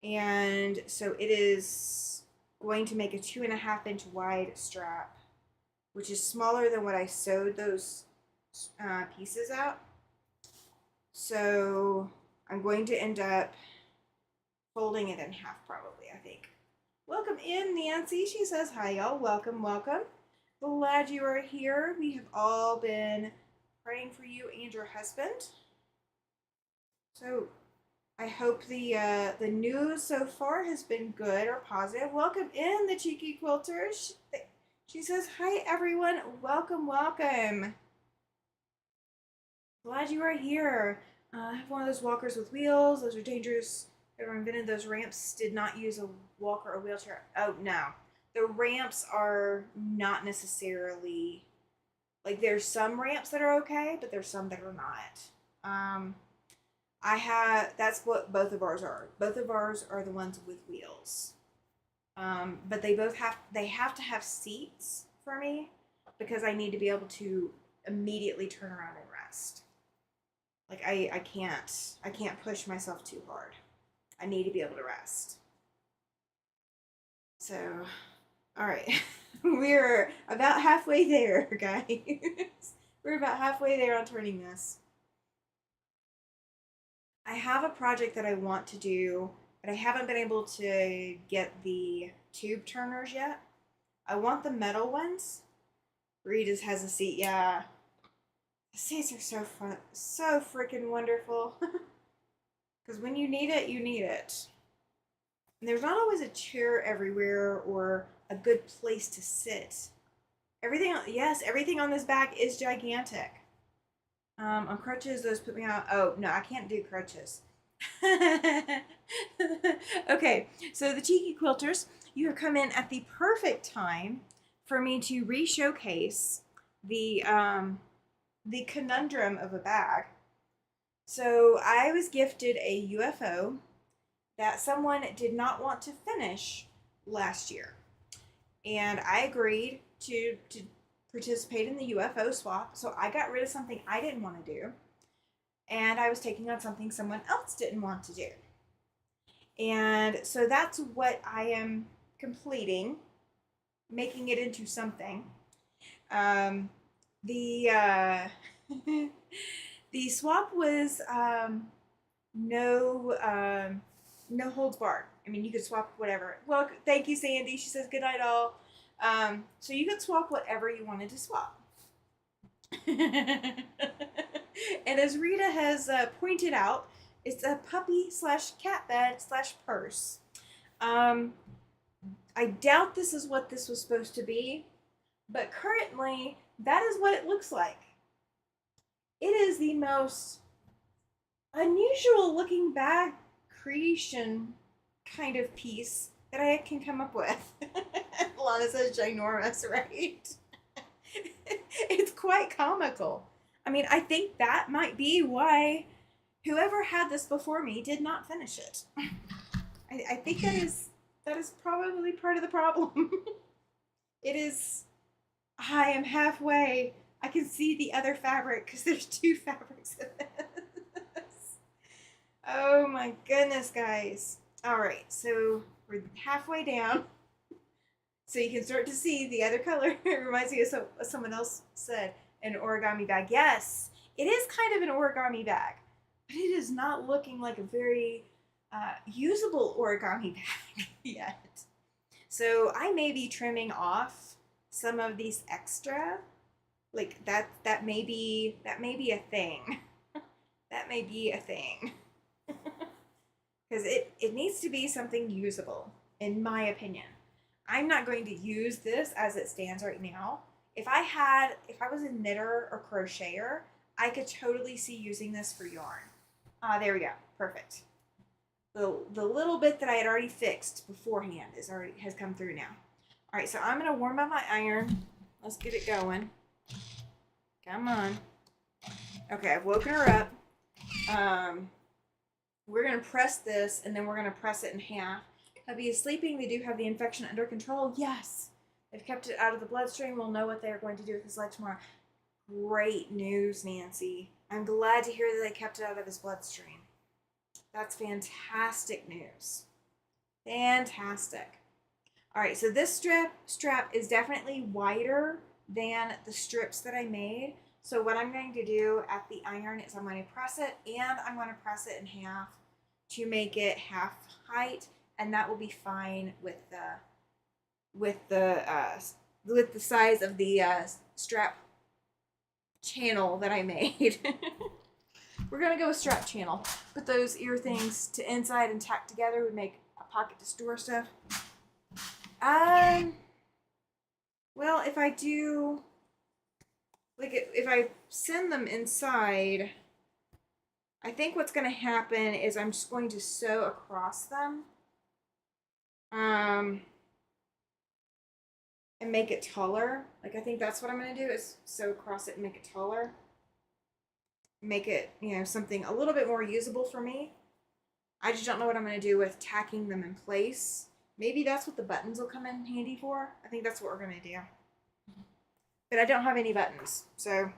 And so it is going to make a 2.5-inch wide strap, which is smaller than what I sewed those pieces out. So I'm going to end up folding it in half probably, I think. Welcome in, Nancy. She says, hi, y'all. Welcome, welcome. Glad you are here. We have all been praying for you and your husband. So I hope the news so far has been good or positive. Welcome in, the cheeky quilters. She says, hi, everyone. Welcome, welcome. Glad you are here. I have one of those walkers with wheels. Those are dangerous. Whoever invented those ramps did not use a walker or wheelchair. Oh, no. The ramps are not necessarily, like, there's some ramps that are okay, but there's some that are not. That's what both of ours are. Both of ours are the ones with wheels. But they have to have seats for me because I need to be able to immediately turn around and rest. Like I can't push myself too hard. I need to be able to rest. So, all right. We're about halfway there, guys. We're about halfway there on turning this. I have a project that I want to do, but I haven't been able to get the tube turners yet. I want the metal ones. Rita's has a seat, yeah. The seats are so fun, so freaking wonderful. Because when you need it, you need it. And there's not always a chair everywhere or a good place to sit. Everything on this bag is gigantic. On crutches, those put me out. Oh, no, I can't do crutches. Okay, so the cheeky quilters, you have come in at the perfect time for me to re-showcase the conundrum of a bag. So I was gifted a UFO that someone did not want to finish last year. And I agreed to participate in the UFO swap. So I got rid of something I didn't want to do. And I was taking on something someone else didn't want to do. And so that's what I am completing, making it into something. The the swap was no holds barred. I mean, you could swap whatever. Well, thank you, Sandy. She says good night, all. So you could swap whatever you wanted to swap. And as Rita has pointed out, it's a puppy slash cat bed slash purse. I doubt this is what this was supposed to be, but currently that is what it looks like. It is the most unusual looking bag creation kind of piece that I can come up with. Lana says ginormous, right? It's quite comical. I mean, I think that might be why whoever had this before me did not finish it. I think that is probably part of the problem. It is. I am halfway. I can see the other fabric because there's two fabrics in this. Oh my goodness, guys. All right, so we're halfway down. So you can start to see the other color. It reminds me of someone else said, an origami bag. Yes, it is kind of an origami bag, but it is not looking like a very usable origami bag yet. So I may be trimming off some of these extra, like that may be a thing. That may be a thing. Because it needs to be something usable, in my opinion. I'm not going to use this as it stands right now. If I was a knitter or crocheter, I could totally see using this for yarn. There we go. Perfect. The little bit that I had already fixed beforehand has come through now. All right, so I'm going to warm up my iron. Let's get it going. Come on. Okay, I've woken her up. We're going to press this, and then we're going to press it in half. Hubby is sleeping. They do have the infection under control. Yes. They've kept it out of the bloodstream. We'll know what they're going to do with his leg tomorrow. Great news, Nancy. I'm glad to hear that they kept it out of his bloodstream. That's fantastic news. Fantastic. All right, so this strap is definitely wider than the strips that I made. So what I'm going to do at the iron is I'm going to press it, and I'm going to press it in half to make it half height. and that will be fine with the size of the strap channel that I made. We're gonna go with strap channel. Put those ear things to inside and tack together would make a pocket to store stuff. Well, if I do, like, if I send them inside, I think what's gonna happen is I'm just going to sew across them, and make it taller. Like, I think that's what I'm gonna do, is sew across it and make it taller. Make it, you know, something a little bit more usable for me. I just don't know what I'm going to do with tacking them in place. Maybe that's what the buttons will come in handy for. I think that's what we're going to do. But I don't have any buttons. So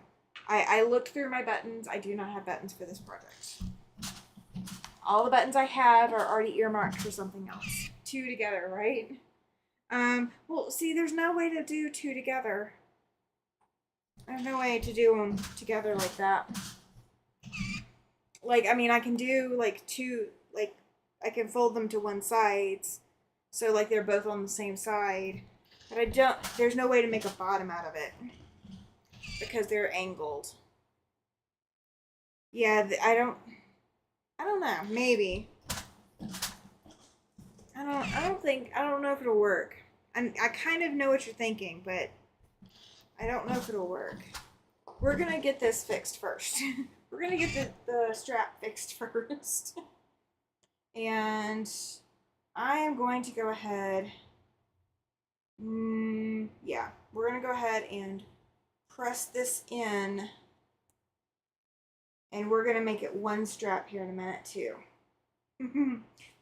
I looked through my buttons. I do not have buttons for this project. All the buttons I have are already earmarked for something else. 2 together, right? Well, see, there's no way to do 2 together. There's no way to do them together like that. Like, I mean, I can do, like, 2, like, I can fold them to one side, so, like, they're both on the same side. But there's no way to make a bottom out of it, because they're angled. Yeah, I don't know, maybe. I don't know if it'll work. I kind of know what you're thinking, but I don't know if it'll work. We're gonna get this fixed first. We're gonna get the strap fixed first. And I am going to go ahead. Yeah, we're gonna go ahead and press this in. And we're gonna make it one strap here in a minute too.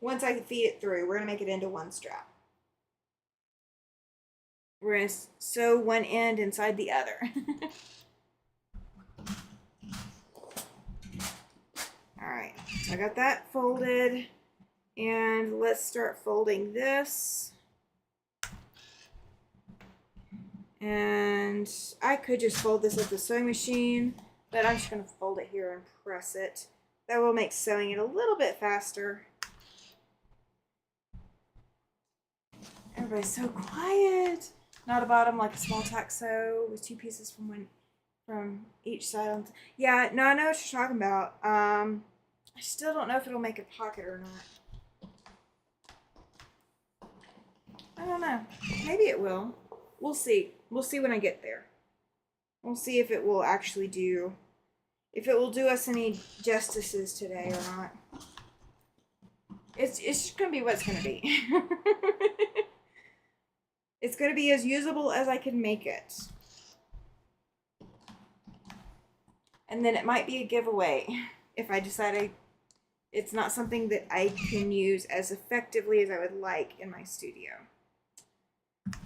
Once I feed it through, we're gonna make it into one strap. We're gonna sew one end inside the other. Alright, so I got that folded, and let's start folding this. And I could just fold this with the sewing machine, but I'm just going to fold it here and press it. That will make sewing it a little bit faster. Everybody's so quiet. Not a bottom, like a small tack sew with 2 pieces from each side. Yeah, no, I know what you're talking about. I still don't know if it'll make a pocket or not. I don't know. Maybe it will. We'll see. We'll see when I get there. We'll see if it will actually do, if it will do us any justices today or not. It's just gonna be what it's gonna be. It's gonna be as usable as I can make it. And then it might be a giveaway if I decide it's not something that I can use as effectively as I would like in my studio.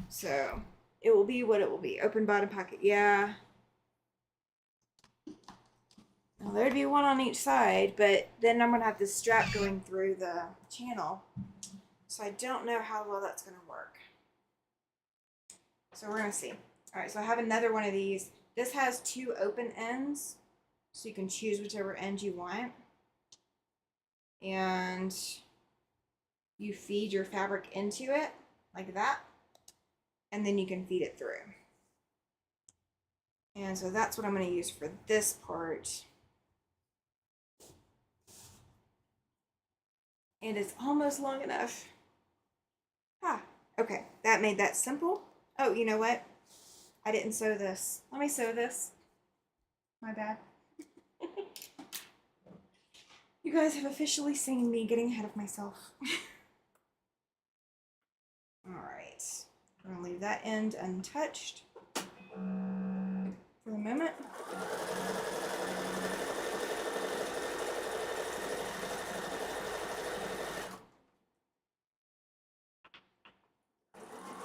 So it will be what it will be. Open bottom pocket, yeah. Well, there'd be one on each side, but then I'm gonna have this strap going through the channel. So I don't know how well that's gonna work. So we're gonna see. All right, so I have another one of these. This has 2 open ends, so you can choose whichever end you want. And you feed your fabric into it like that, and then you can feed it through. And so that's what I'm going to use for this part. And it's almost long enough. Okay, that made that simple. Oh, you know what? I didn't sew this. Let me sew this. My bad. You guys have officially seen me getting ahead of myself. Alright. I'm going to leave that end untouched for the moment.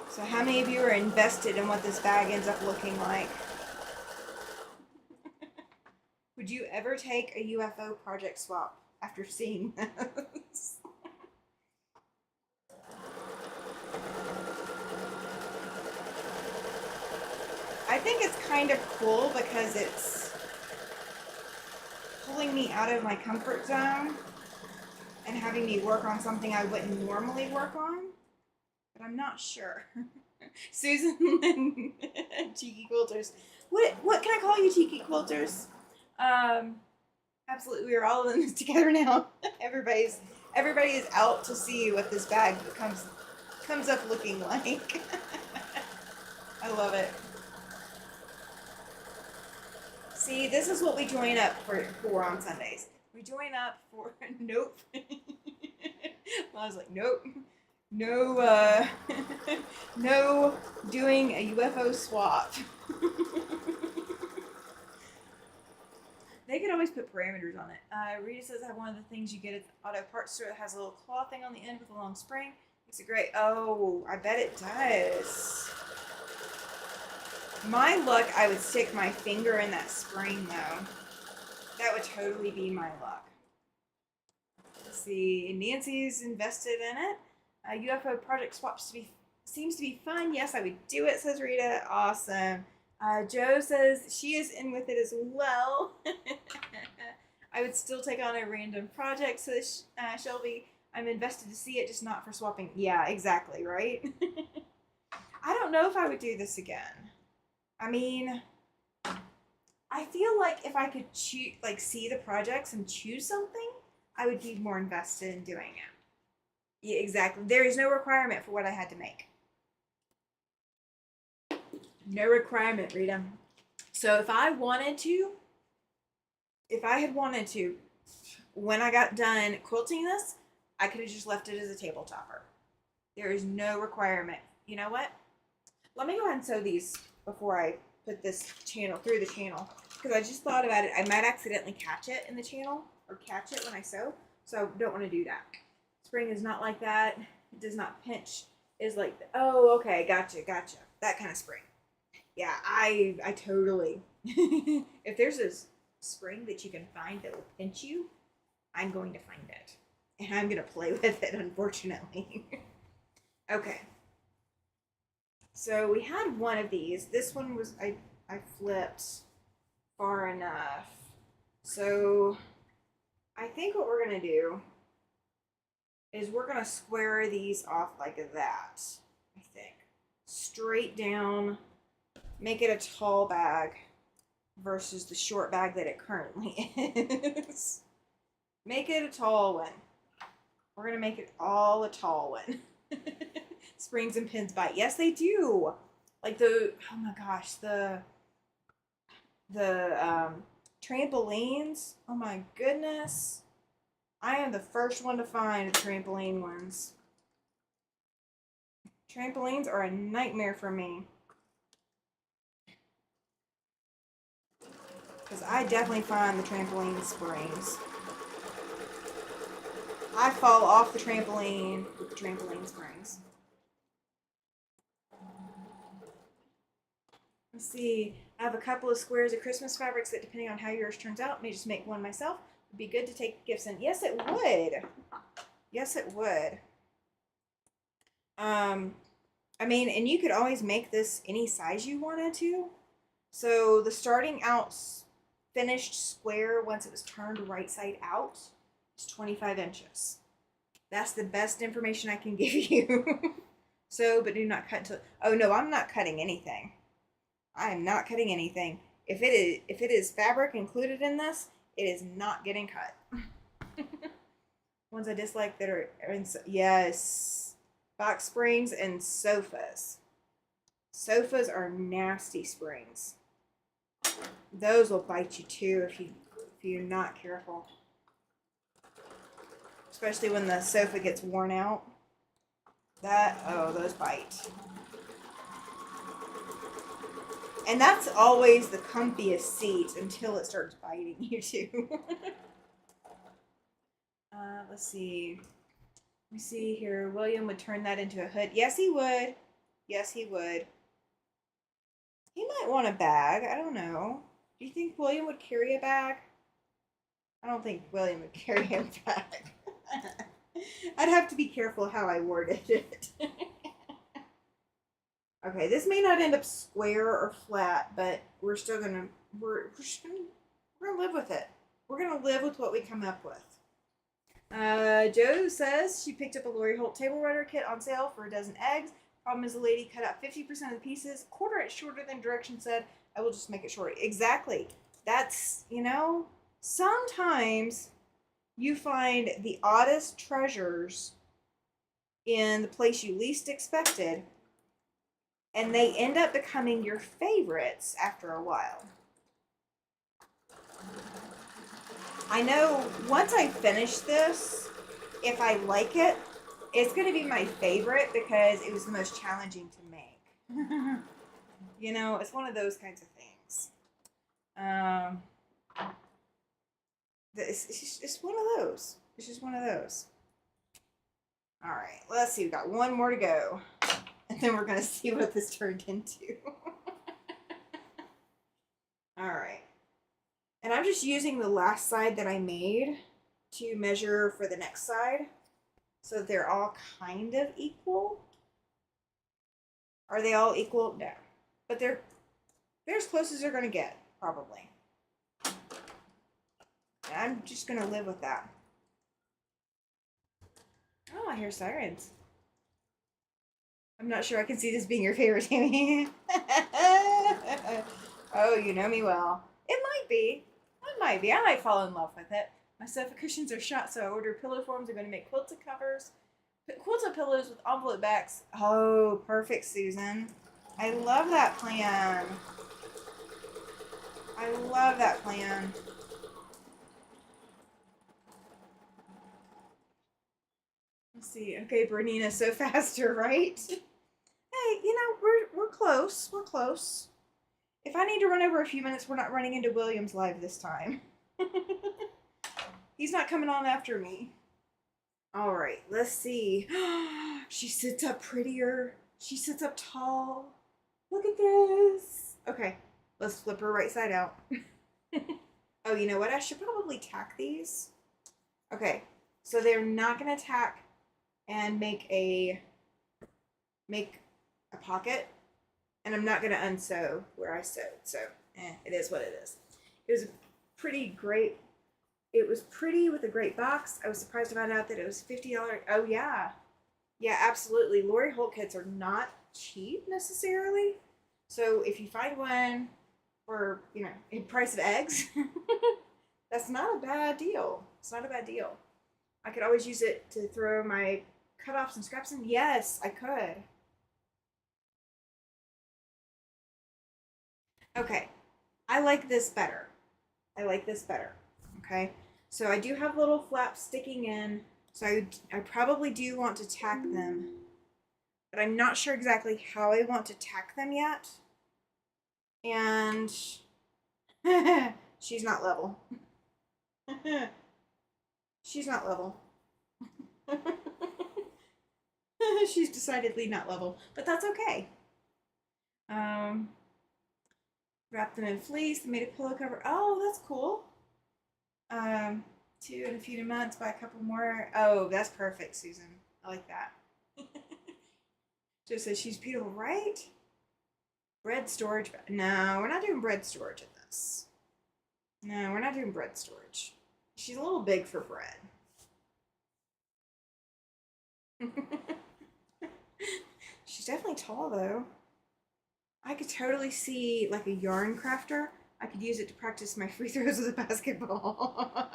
So how many of you are invested in what this bag ends up looking like? Would you ever take a UFO project swap after seeing this? I think it's kind of cool because it's pulling me out of my comfort zone and having me work on something I wouldn't normally work on, but I'm not sure. Susan and Cheeky Quilters. What can I call you, Cheeky Quilters? Absolutely, we are all in this together now. Everybody is out to see what this bag comes up looking like. I love it. See, this is what we join up for on Sundays. We join up for nope. Well, I was like, nope. No, no doing a UFO swap. They could always put parameters on it. Rita says I have one of the things you get at the auto parts store that has a little claw thing on the end with a long spring. Makes it great. Oh, I bet it does. My luck, I would stick my finger in that spring though. That would totally be my luck. Let's see. Nancy's invested in it. UFO project swaps seems to be fun. Yes, I would do it, says Rita. Awesome. Joe says she is in with it as well. I would still take on a random project, says Shelby. I'm invested to see it, just not for swapping. Yeah, exactly, right? I don't know if I would do this again. I mean, I feel like if I could see the projects and choose something, I would be more invested in doing it. Yeah, exactly. There is no requirement for what I had to make. No requirement, Rita. So if I had wanted to, when I got done quilting this, I could have just left it as a table topper. There is no requirement. You know what? Let me go ahead and sew these before I put this channel through the channel, because I just thought about it. I might accidentally catch it in the channel or catch it when I sew, so I don't want to do that. Spring is not like that. It does not pinch. It's like, oh, okay, gotcha. That kind of spring. Yeah, I totally. If there's a spring that you can find that will pinch you, I'm going to find it. And I'm going to play with it, unfortunately. Okay. So we had one of these. This one was, I flipped far enough. So I think what we're going to do is we're going to square these off like that, I think. Straight down, make it a tall bag versus the short bag that it currently is. Make it a tall one. We're going to make it all a tall one. Springs and pins bite. Yes, they do. Like oh my gosh, the trampolines. Oh my goodness. I am the first one to find the trampoline ones. Trampolines are a nightmare for me. Because I definitely find the trampoline springs. I fall off the trampoline with the trampoline springs. Let's see. I have a couple of squares of Christmas fabrics that, depending on how yours turns out, may just make one myself. Would be good to take gifts in. Yes, it would. Yes, it would. I mean, and you could always make this any size you wanted to. So the starting out finished square, once it was turned right side out, is 25 inches. That's the best information I can give you. So, but do not cut until. Oh no, I'm not cutting anything. I am not cutting anything. If it is fabric included in this, it is not getting cut. Ones I dislike that are in, yes, box springs and sofas. Sofas are nasty springs. Those will bite you too if you're not careful. Especially when the sofa gets worn out. Those bite. And that's always the comfiest seat until it starts biting you too. Let's see. Let me see here. William would turn that into a hood. Yes, he would. Yes, he would. He might want a bag. I don't know. Do you think William would carry a bag? I don't think William would carry a bag. I'd have to be careful how I worded it. Okay, this may not end up square or flat, but we're still gonna we're gonna live with it. We're gonna live with what we come up with. Joe says she picked up a Lori Holt table runner kit on sale for a dozen eggs. Problem is, the lady cut out 50% of the pieces, quarter inch shorter than directions said. I will just make it shorter. Exactly. That's, sometimes you find the oddest treasures in the place you least expected, and they end up becoming your favorites after a while. I know once I finish this, if I like it, it's going to be my favorite because it was the most challenging to make. It's one of those kinds of things. It's one of those. It's just one of those. All right, let's see. We've got one more to go, and then we're going to see what this turned into. All right. And I'm just using the last side that I made to measure for the next side, so they're all kind of equal. Are they all equal? No. But they're as close as they're going to get, probably. And I'm just going to live with that. Oh, I hear sirens. I'm not sure I can see this being your favorite, Tammy. Oh, you know me well. It might be. It might be. I might fall in love with it. My sofa cushions are shot, so I ordered pillow forms. I'm going to make quilted covers. Quilted pillows with envelope backs. Oh, perfect, Susan. I love that plan. I love that plan. Let's see. Okay, Bernina, so faster, right? Hey, we're close. We're close. If I need to run over a few minutes, we're not running into Williams live this time. He's not coming on after me. All right, let's see. She sits up prettier. She sits up tall. Look at this. Okay, let's flip her right side out. Oh, you know what? I should probably tack these. Okay, so they're not going to tack and make a pocket. And I'm not going to unsew where I sewed. So, it is what it is. It was pretty great. It was pretty with a great box. I was surprised to find out that it was $50. Oh, yeah. Yeah, absolutely. Lori Holt kits are not cheap necessarily. So if you find one for, in price of eggs, that's not a bad deal. It's not a bad deal. I could always use it to throw my cutoffs and scraps in. Yes, I could. Okay, I like this better. I like this better. Okay, so I do have little flaps sticking in, so I probably do want to tack them, but I'm not sure exactly how I want to tack them yet. And she's not level. She's not level. She's decidedly not level, but that's okay. Wrap them in fleece. Made a pillow cover. Oh, that's cool. 2 in a few months. Buy a couple more. Oh, that's perfect, Susan. I like that. Joe says she's beautiful, right? Bread storage. No, we're not doing bread storage in this. No, we're not doing bread storage. She's a little big for bread. She's definitely tall, though. I could totally see, like, a yarn crafter. I could use it to practice my free throws with a basketball.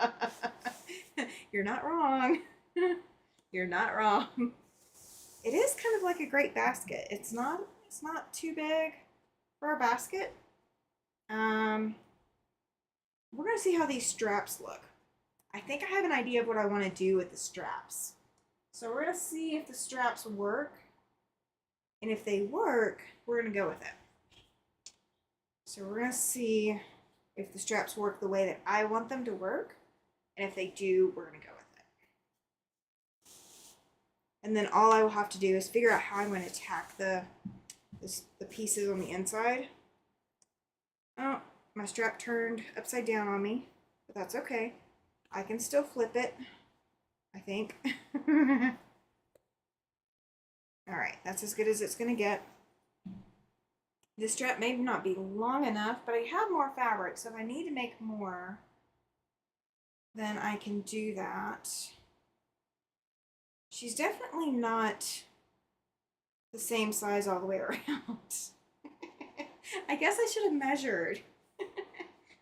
You're not wrong. You're not wrong. It is kind of like a great basket. It's not too big for a basket. We're going to see how these straps look. I think I have an idea of what I want to do with the straps. So we're going to see if the straps work. And if they work, we're going to go with it. So we're going to see if the straps work the way that I want them to work. And if they do, we're going to go with it. And then all I will have to do is figure out how I'm going to tack the pieces on the inside. Oh, my strap turned upside down on me, but that's okay. I can still flip it, I think. Alright, that's as good as it's going to get. This strap may not be long enough, but I have more fabric, so if I need to make more, then I can do that. she's definitely not the same size all the way around. I guess I should have measured.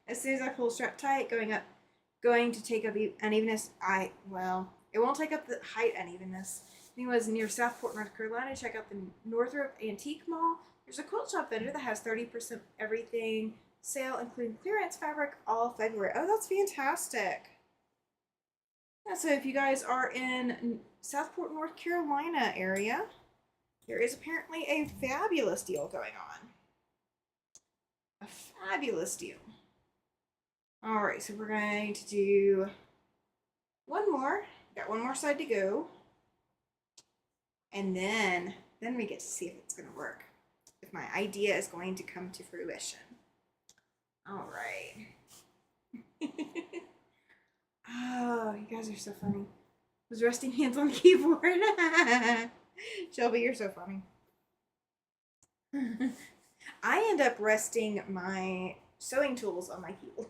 As soon as I pull strap tight, going to take up unevenness. Well, it won't take up the height unevenness. If anyone was near Southport, North Carolina, check out the Northrop Antique Mall. There's a quilt shop vendor that has 30% everything sale, including clearance fabric, all February. Oh, that's fantastic. Yeah, so if you guys are in Southport, North Carolina area, there is apparently a fabulous deal going on. A fabulous deal. All right, so we're going to do one more. Got one more side to go. And then we get to see if it's going to work. If my idea is going to come to fruition. All right. Oh, you guys are so funny. Was resting hands on the keyboard. Shelby, you're so funny. I end up resting my sewing tools on my keyboard.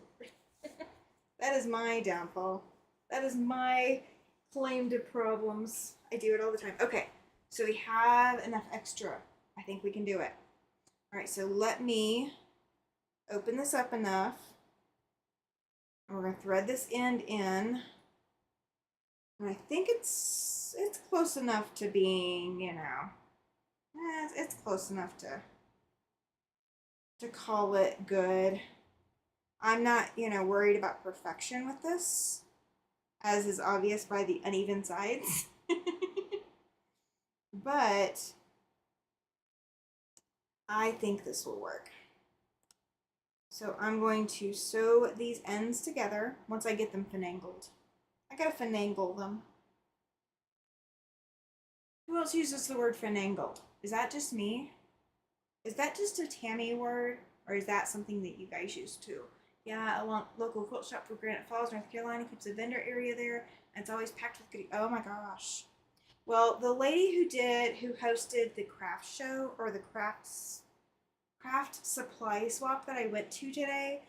That is my downfall. That is my claim to problems. I do it all the time. Okay, so we have enough extra. I think we can do it. All right, so let me open this up enough. And we're going to thread this end in. And I think it's close enough to being, you know, it's close enough to call it good. I'm not, you know, worried about perfection with this, as is obvious by the uneven sides. But I think this will work. So I'm going to sew these ends together once I get them finangled. I gotta finagle them. Who else uses the word finangled? Is that just me? Is that just a Tammy word? Or is that something that you guys use too? Yeah, a local quilt shop for Granite Falls, North Carolina keeps a vendor area there, and it's always packed with goodies. Oh my gosh. Well, the lady who hosted the craft show, or the craft supply swap that I went to today,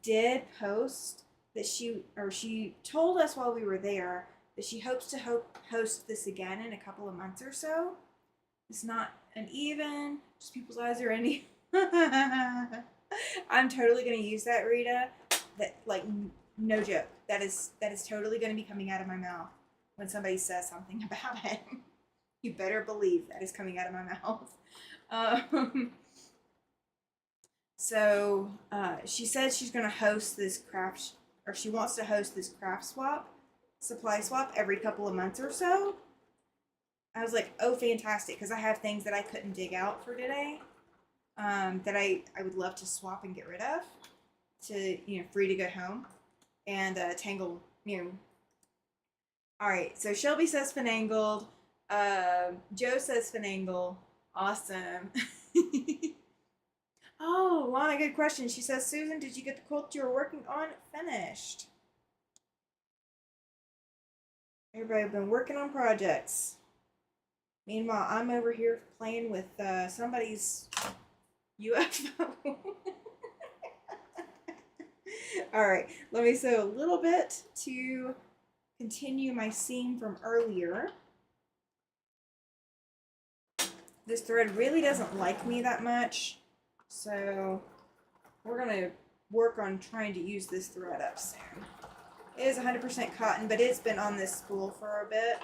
did post that she told us while we were there that she hopes to host this again in a couple of months or so. It's not uneven, just people's eyes are uneven. I'm totally gonna use that, Rita. That, like, no joke. That is totally gonna be coming out of my mouth when somebody says something about it. You better believe that is coming out of my mouth. So she said she's gonna host this she wants to host this supply swap every couple of months or so. I was like, oh, fantastic, because I have things that I couldn't dig out for today. That I would love to swap and get rid of, to, you know, free to go home and tangle, you know. All right, so Shelby says finangled, Joe says finangle, awesome. Oh, Lana, good question. She says, Susan, did you get the quilt you were working on finished? Everybody been working on projects. Meanwhile, I'm over here playing with somebody's UFO. All right, let me sew a little bit to continue my seam from earlier. This thread really doesn't like me that much, so we're gonna work on trying to use this thread up soon. It is 100% cotton, but it's been on this spool for a bit.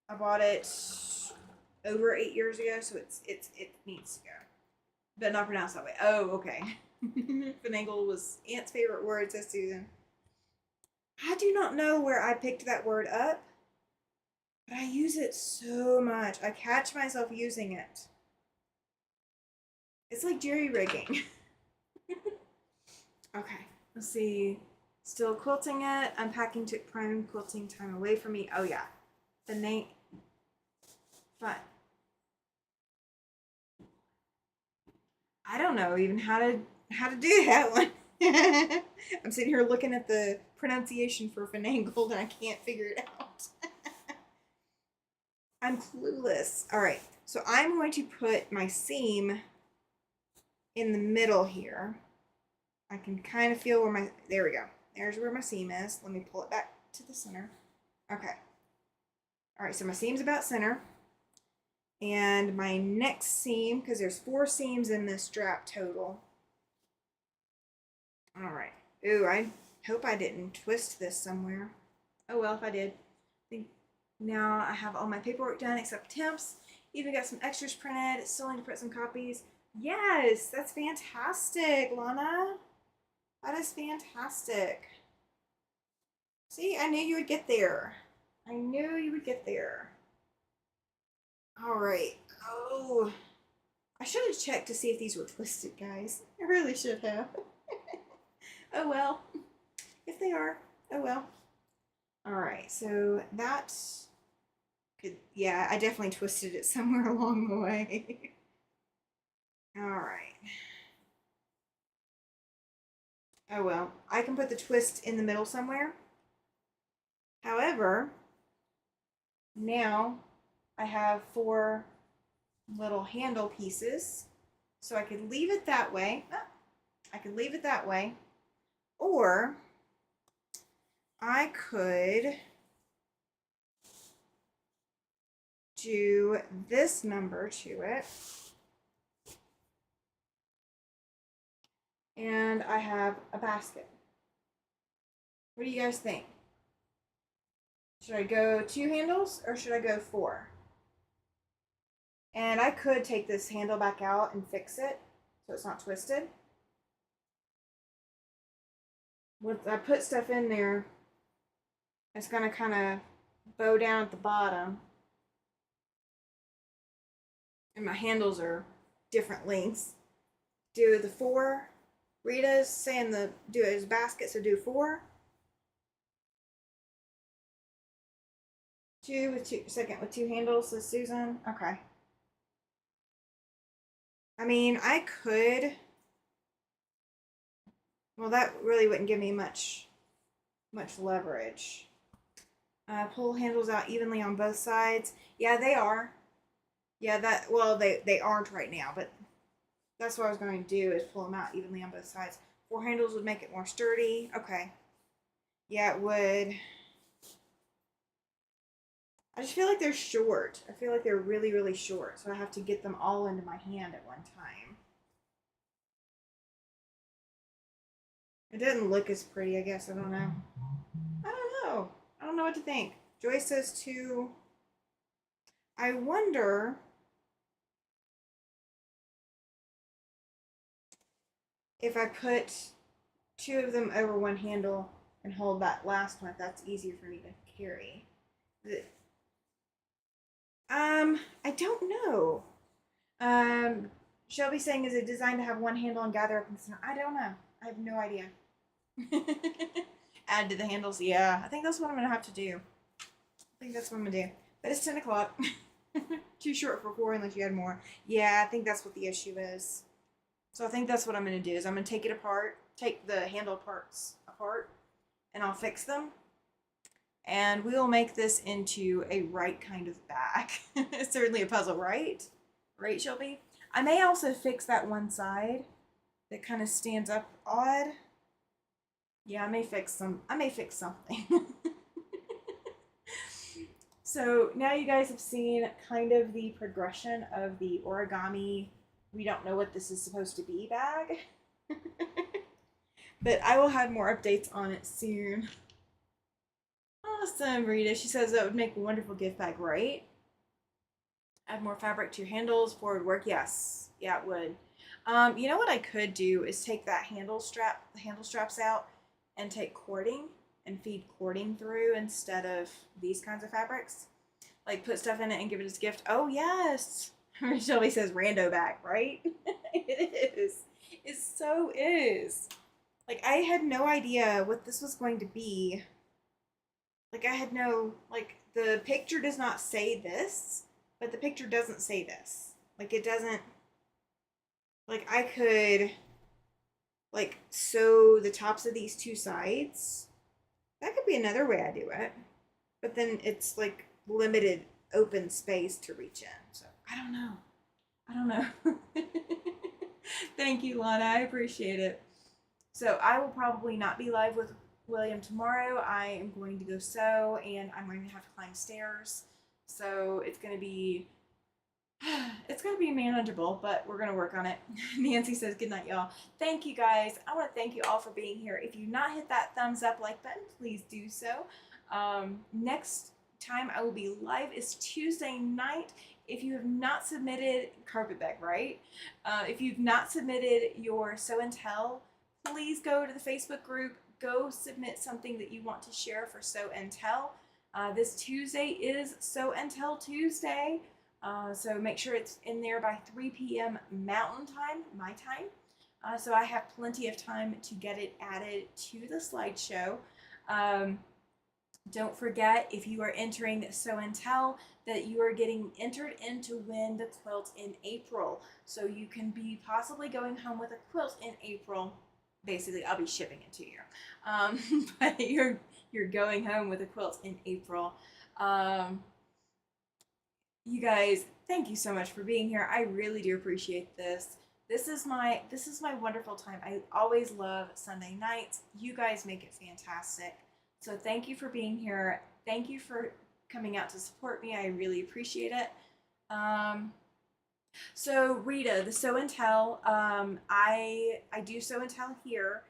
I bought it over 8 years ago, so it needs to go. But not pronounced that way. Oh, okay. Finagle was Aunt's favorite word, says Susan. I do not know where I picked that word up, but I use it so much. I catch myself using it. It's like jerry rigging. Okay, let's see. Still quilting it. Unpacking took prime quilting time away from me. Oh yeah. The name. Fun. I don't know even how to do that one. I'm sitting here looking at the pronunciation for finangled and I can't figure it out. I'm clueless. All right, so I'm going to put my seam in the middle here. I can kind of feel where there we go. There's where my seam is. Let me pull it back to the center. Okay. All right, so my seam's about center. And my next seam, because there's 4 seams in this strap total. All right. Ooh, I hope I didn't twist this somewhere. Oh well, if I did. I think now I have all my paperwork done except temps. Even got some extras printed. Still need to print some copies. Yes, that's fantastic, Lana. That is fantastic. See, I knew you would get there. I knew you would get there. All right. Oh, I should have checked to see if these were twisted, guys. I really should have. Oh well. If they are, oh well. All right, so that could, yeah, I definitely twisted it somewhere along the way. All right. Oh well, I can put the twist in the middle somewhere. However, now I have 4 little handle pieces, so I could leave it that way. I could leave it that way, or I could do this number to it, and I have a basket. What do you guys think? Should I go 2 handles or should I go 4? And I could take this handle back out and fix it so it's not twisted. When I put stuff in there, it's going to kind of bow down at the bottom. And my handles are different lengths. Do the 4. Rita's saying do it as a basket, so do 4. 2 with 2, second with 2 handles, says Susan. Okay. I mean, I could. Well, that really wouldn't give me much leverage. Pull handles out evenly on both sides. Yeah, they are. Yeah, well, they aren't right now, but that's what I was going to do is pull them out evenly on both sides. 4 handles would make it more sturdy. Okay. Yeah, it would. I just feel like they're short. I feel like they're really, really short, so I have to get them all into my hand at one time. It doesn't look as pretty, I guess. I don't know. I don't know. I don't know what to think. Joyce says 2. I wonder if I put 2 of them over one handle and hold that last one, if that's easier for me to carry. I don't know. Shelby saying, is it designed to have one handle and gather up in the center? I don't know. I have no idea. Add to the handles. Yeah, I think that's what I'm going to have to do. I think that's what I'm going to do. But it's 10 o'clock. Too short for 4 unless you had more. Yeah, I think that's what the issue is. So I think that's what I'm going to do is I'm going to take it apart, take the handle parts apart, and I'll fix them. And we'll make this into a right kind of bag. It's certainly a puzzle, right? Right, Shelby? I may also fix that one side that kind of stands up odd. Yeah, I may fix something. So now you guys have seen kind of the progression of the origami, we don't know what this is supposed to be bag. But I will have more updates on it soon. Awesome, Rita. She says that would make a wonderful gift bag, right? Add more fabric to your handles, forward work. Yes. Yeah, it would. You know what I could do is take the handle straps out and take cording and feed cording through instead of these kinds of fabrics. Like put stuff in it and give it as a gift. Oh, yes. Shelby says rando bag, right? It is. It so is. Like, I had no idea what this was going to be. Like, I had no, like, the picture does not say this, but the picture doesn't say this. Like, it doesn't, like, I could, like, sew the tops of these 2 sides. That could be another way I do it. But then it's, like, limited open space to reach in. So, I don't know. I don't know. Thank you, Lana. I appreciate it. So, I will probably not be live with William tomorrow. I am going to go sew, and I'm going to have to climb stairs. So it's gonna be manageable, but we're gonna work on it. Nancy says good night, y'all. Thank you guys. I want to thank you all for being here. If you've not hit that thumbs up like button, please do so. Next time I will be live is Tuesday night. If you have not submitted carpet bag, right? If you've not submitted your show and tell, please go to the Facebook group. Go submit something that you want to share for show and tell. This Tuesday is show and tell Tuesday. So make sure it's in there by 3 p.m. Mountain Time, my time. So I have plenty of time to get it added to the slideshow. Don't forget, if you are entering show and tell, that you are getting entered in to win the quilt in April. So you can be possibly going home with a quilt in April. Basically, I'll be shipping it to you. But you're going home with a quilt in April. You guys, thank you so much for being here. I really do appreciate this. This is my wonderful time. I always love Sunday nights. You guys make it fantastic. So thank you for being here. Thank you for coming out to support me. I really appreciate it. So Rita, the show and tell, I do show and tell here.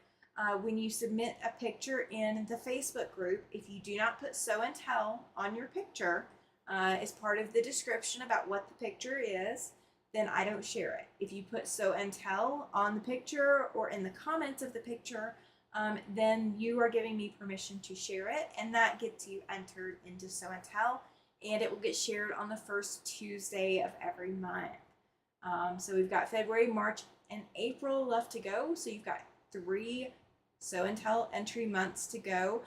When you submit a picture in the Facebook group, if you do not put show and tell on your picture as part of the description about what the picture is, then I don't share it. If you put show and tell on the picture or in the comments of the picture, then you are giving me permission to share it, and that gets you entered into show and tell, and it will get shared on the first Tuesday of every month. So we've got February, March, and April left to go. So you've got 3 show and tell entry months to go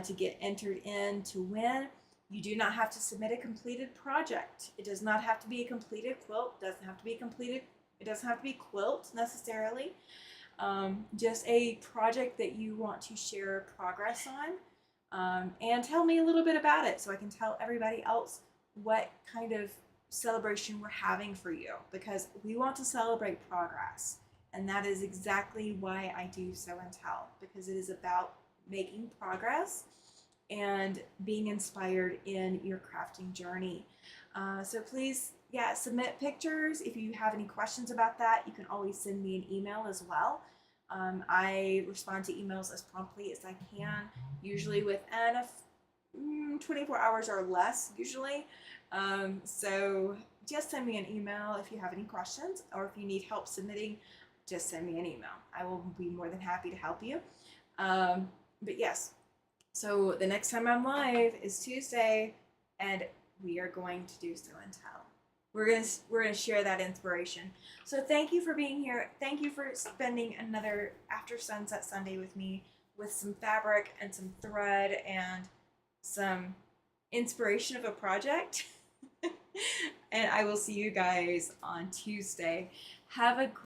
to get entered in to win. You do not have to submit a completed project. It does not have to be a completed quilt. It doesn't have to be completed. It doesn't have to be quilt necessarily. Just a project that you want to share progress on, and tell me a little bit about it so I can tell everybody else what kind of celebration we're having for you, because we want to celebrate progress, and that is exactly why I do show and tell, because it is about making progress and being inspired in your crafting journey. So please, submit pictures. If you have any questions about that, you can always send me an email as well. I respond to emails as promptly as I can, usually within 24 hours or less, usually. So just send me an email if you have any questions, or if you need help submitting, just send me an email. I will be more than happy to help you. But yes, so the next time I'm live is Tuesday, and we are going to do show and tell. We're gonna share that inspiration. So thank you for being here. Thank you for spending another After Sunset Sunday with me, with some fabric and some thread and some inspiration of a project. And I will see you guys on Tuesday. Have a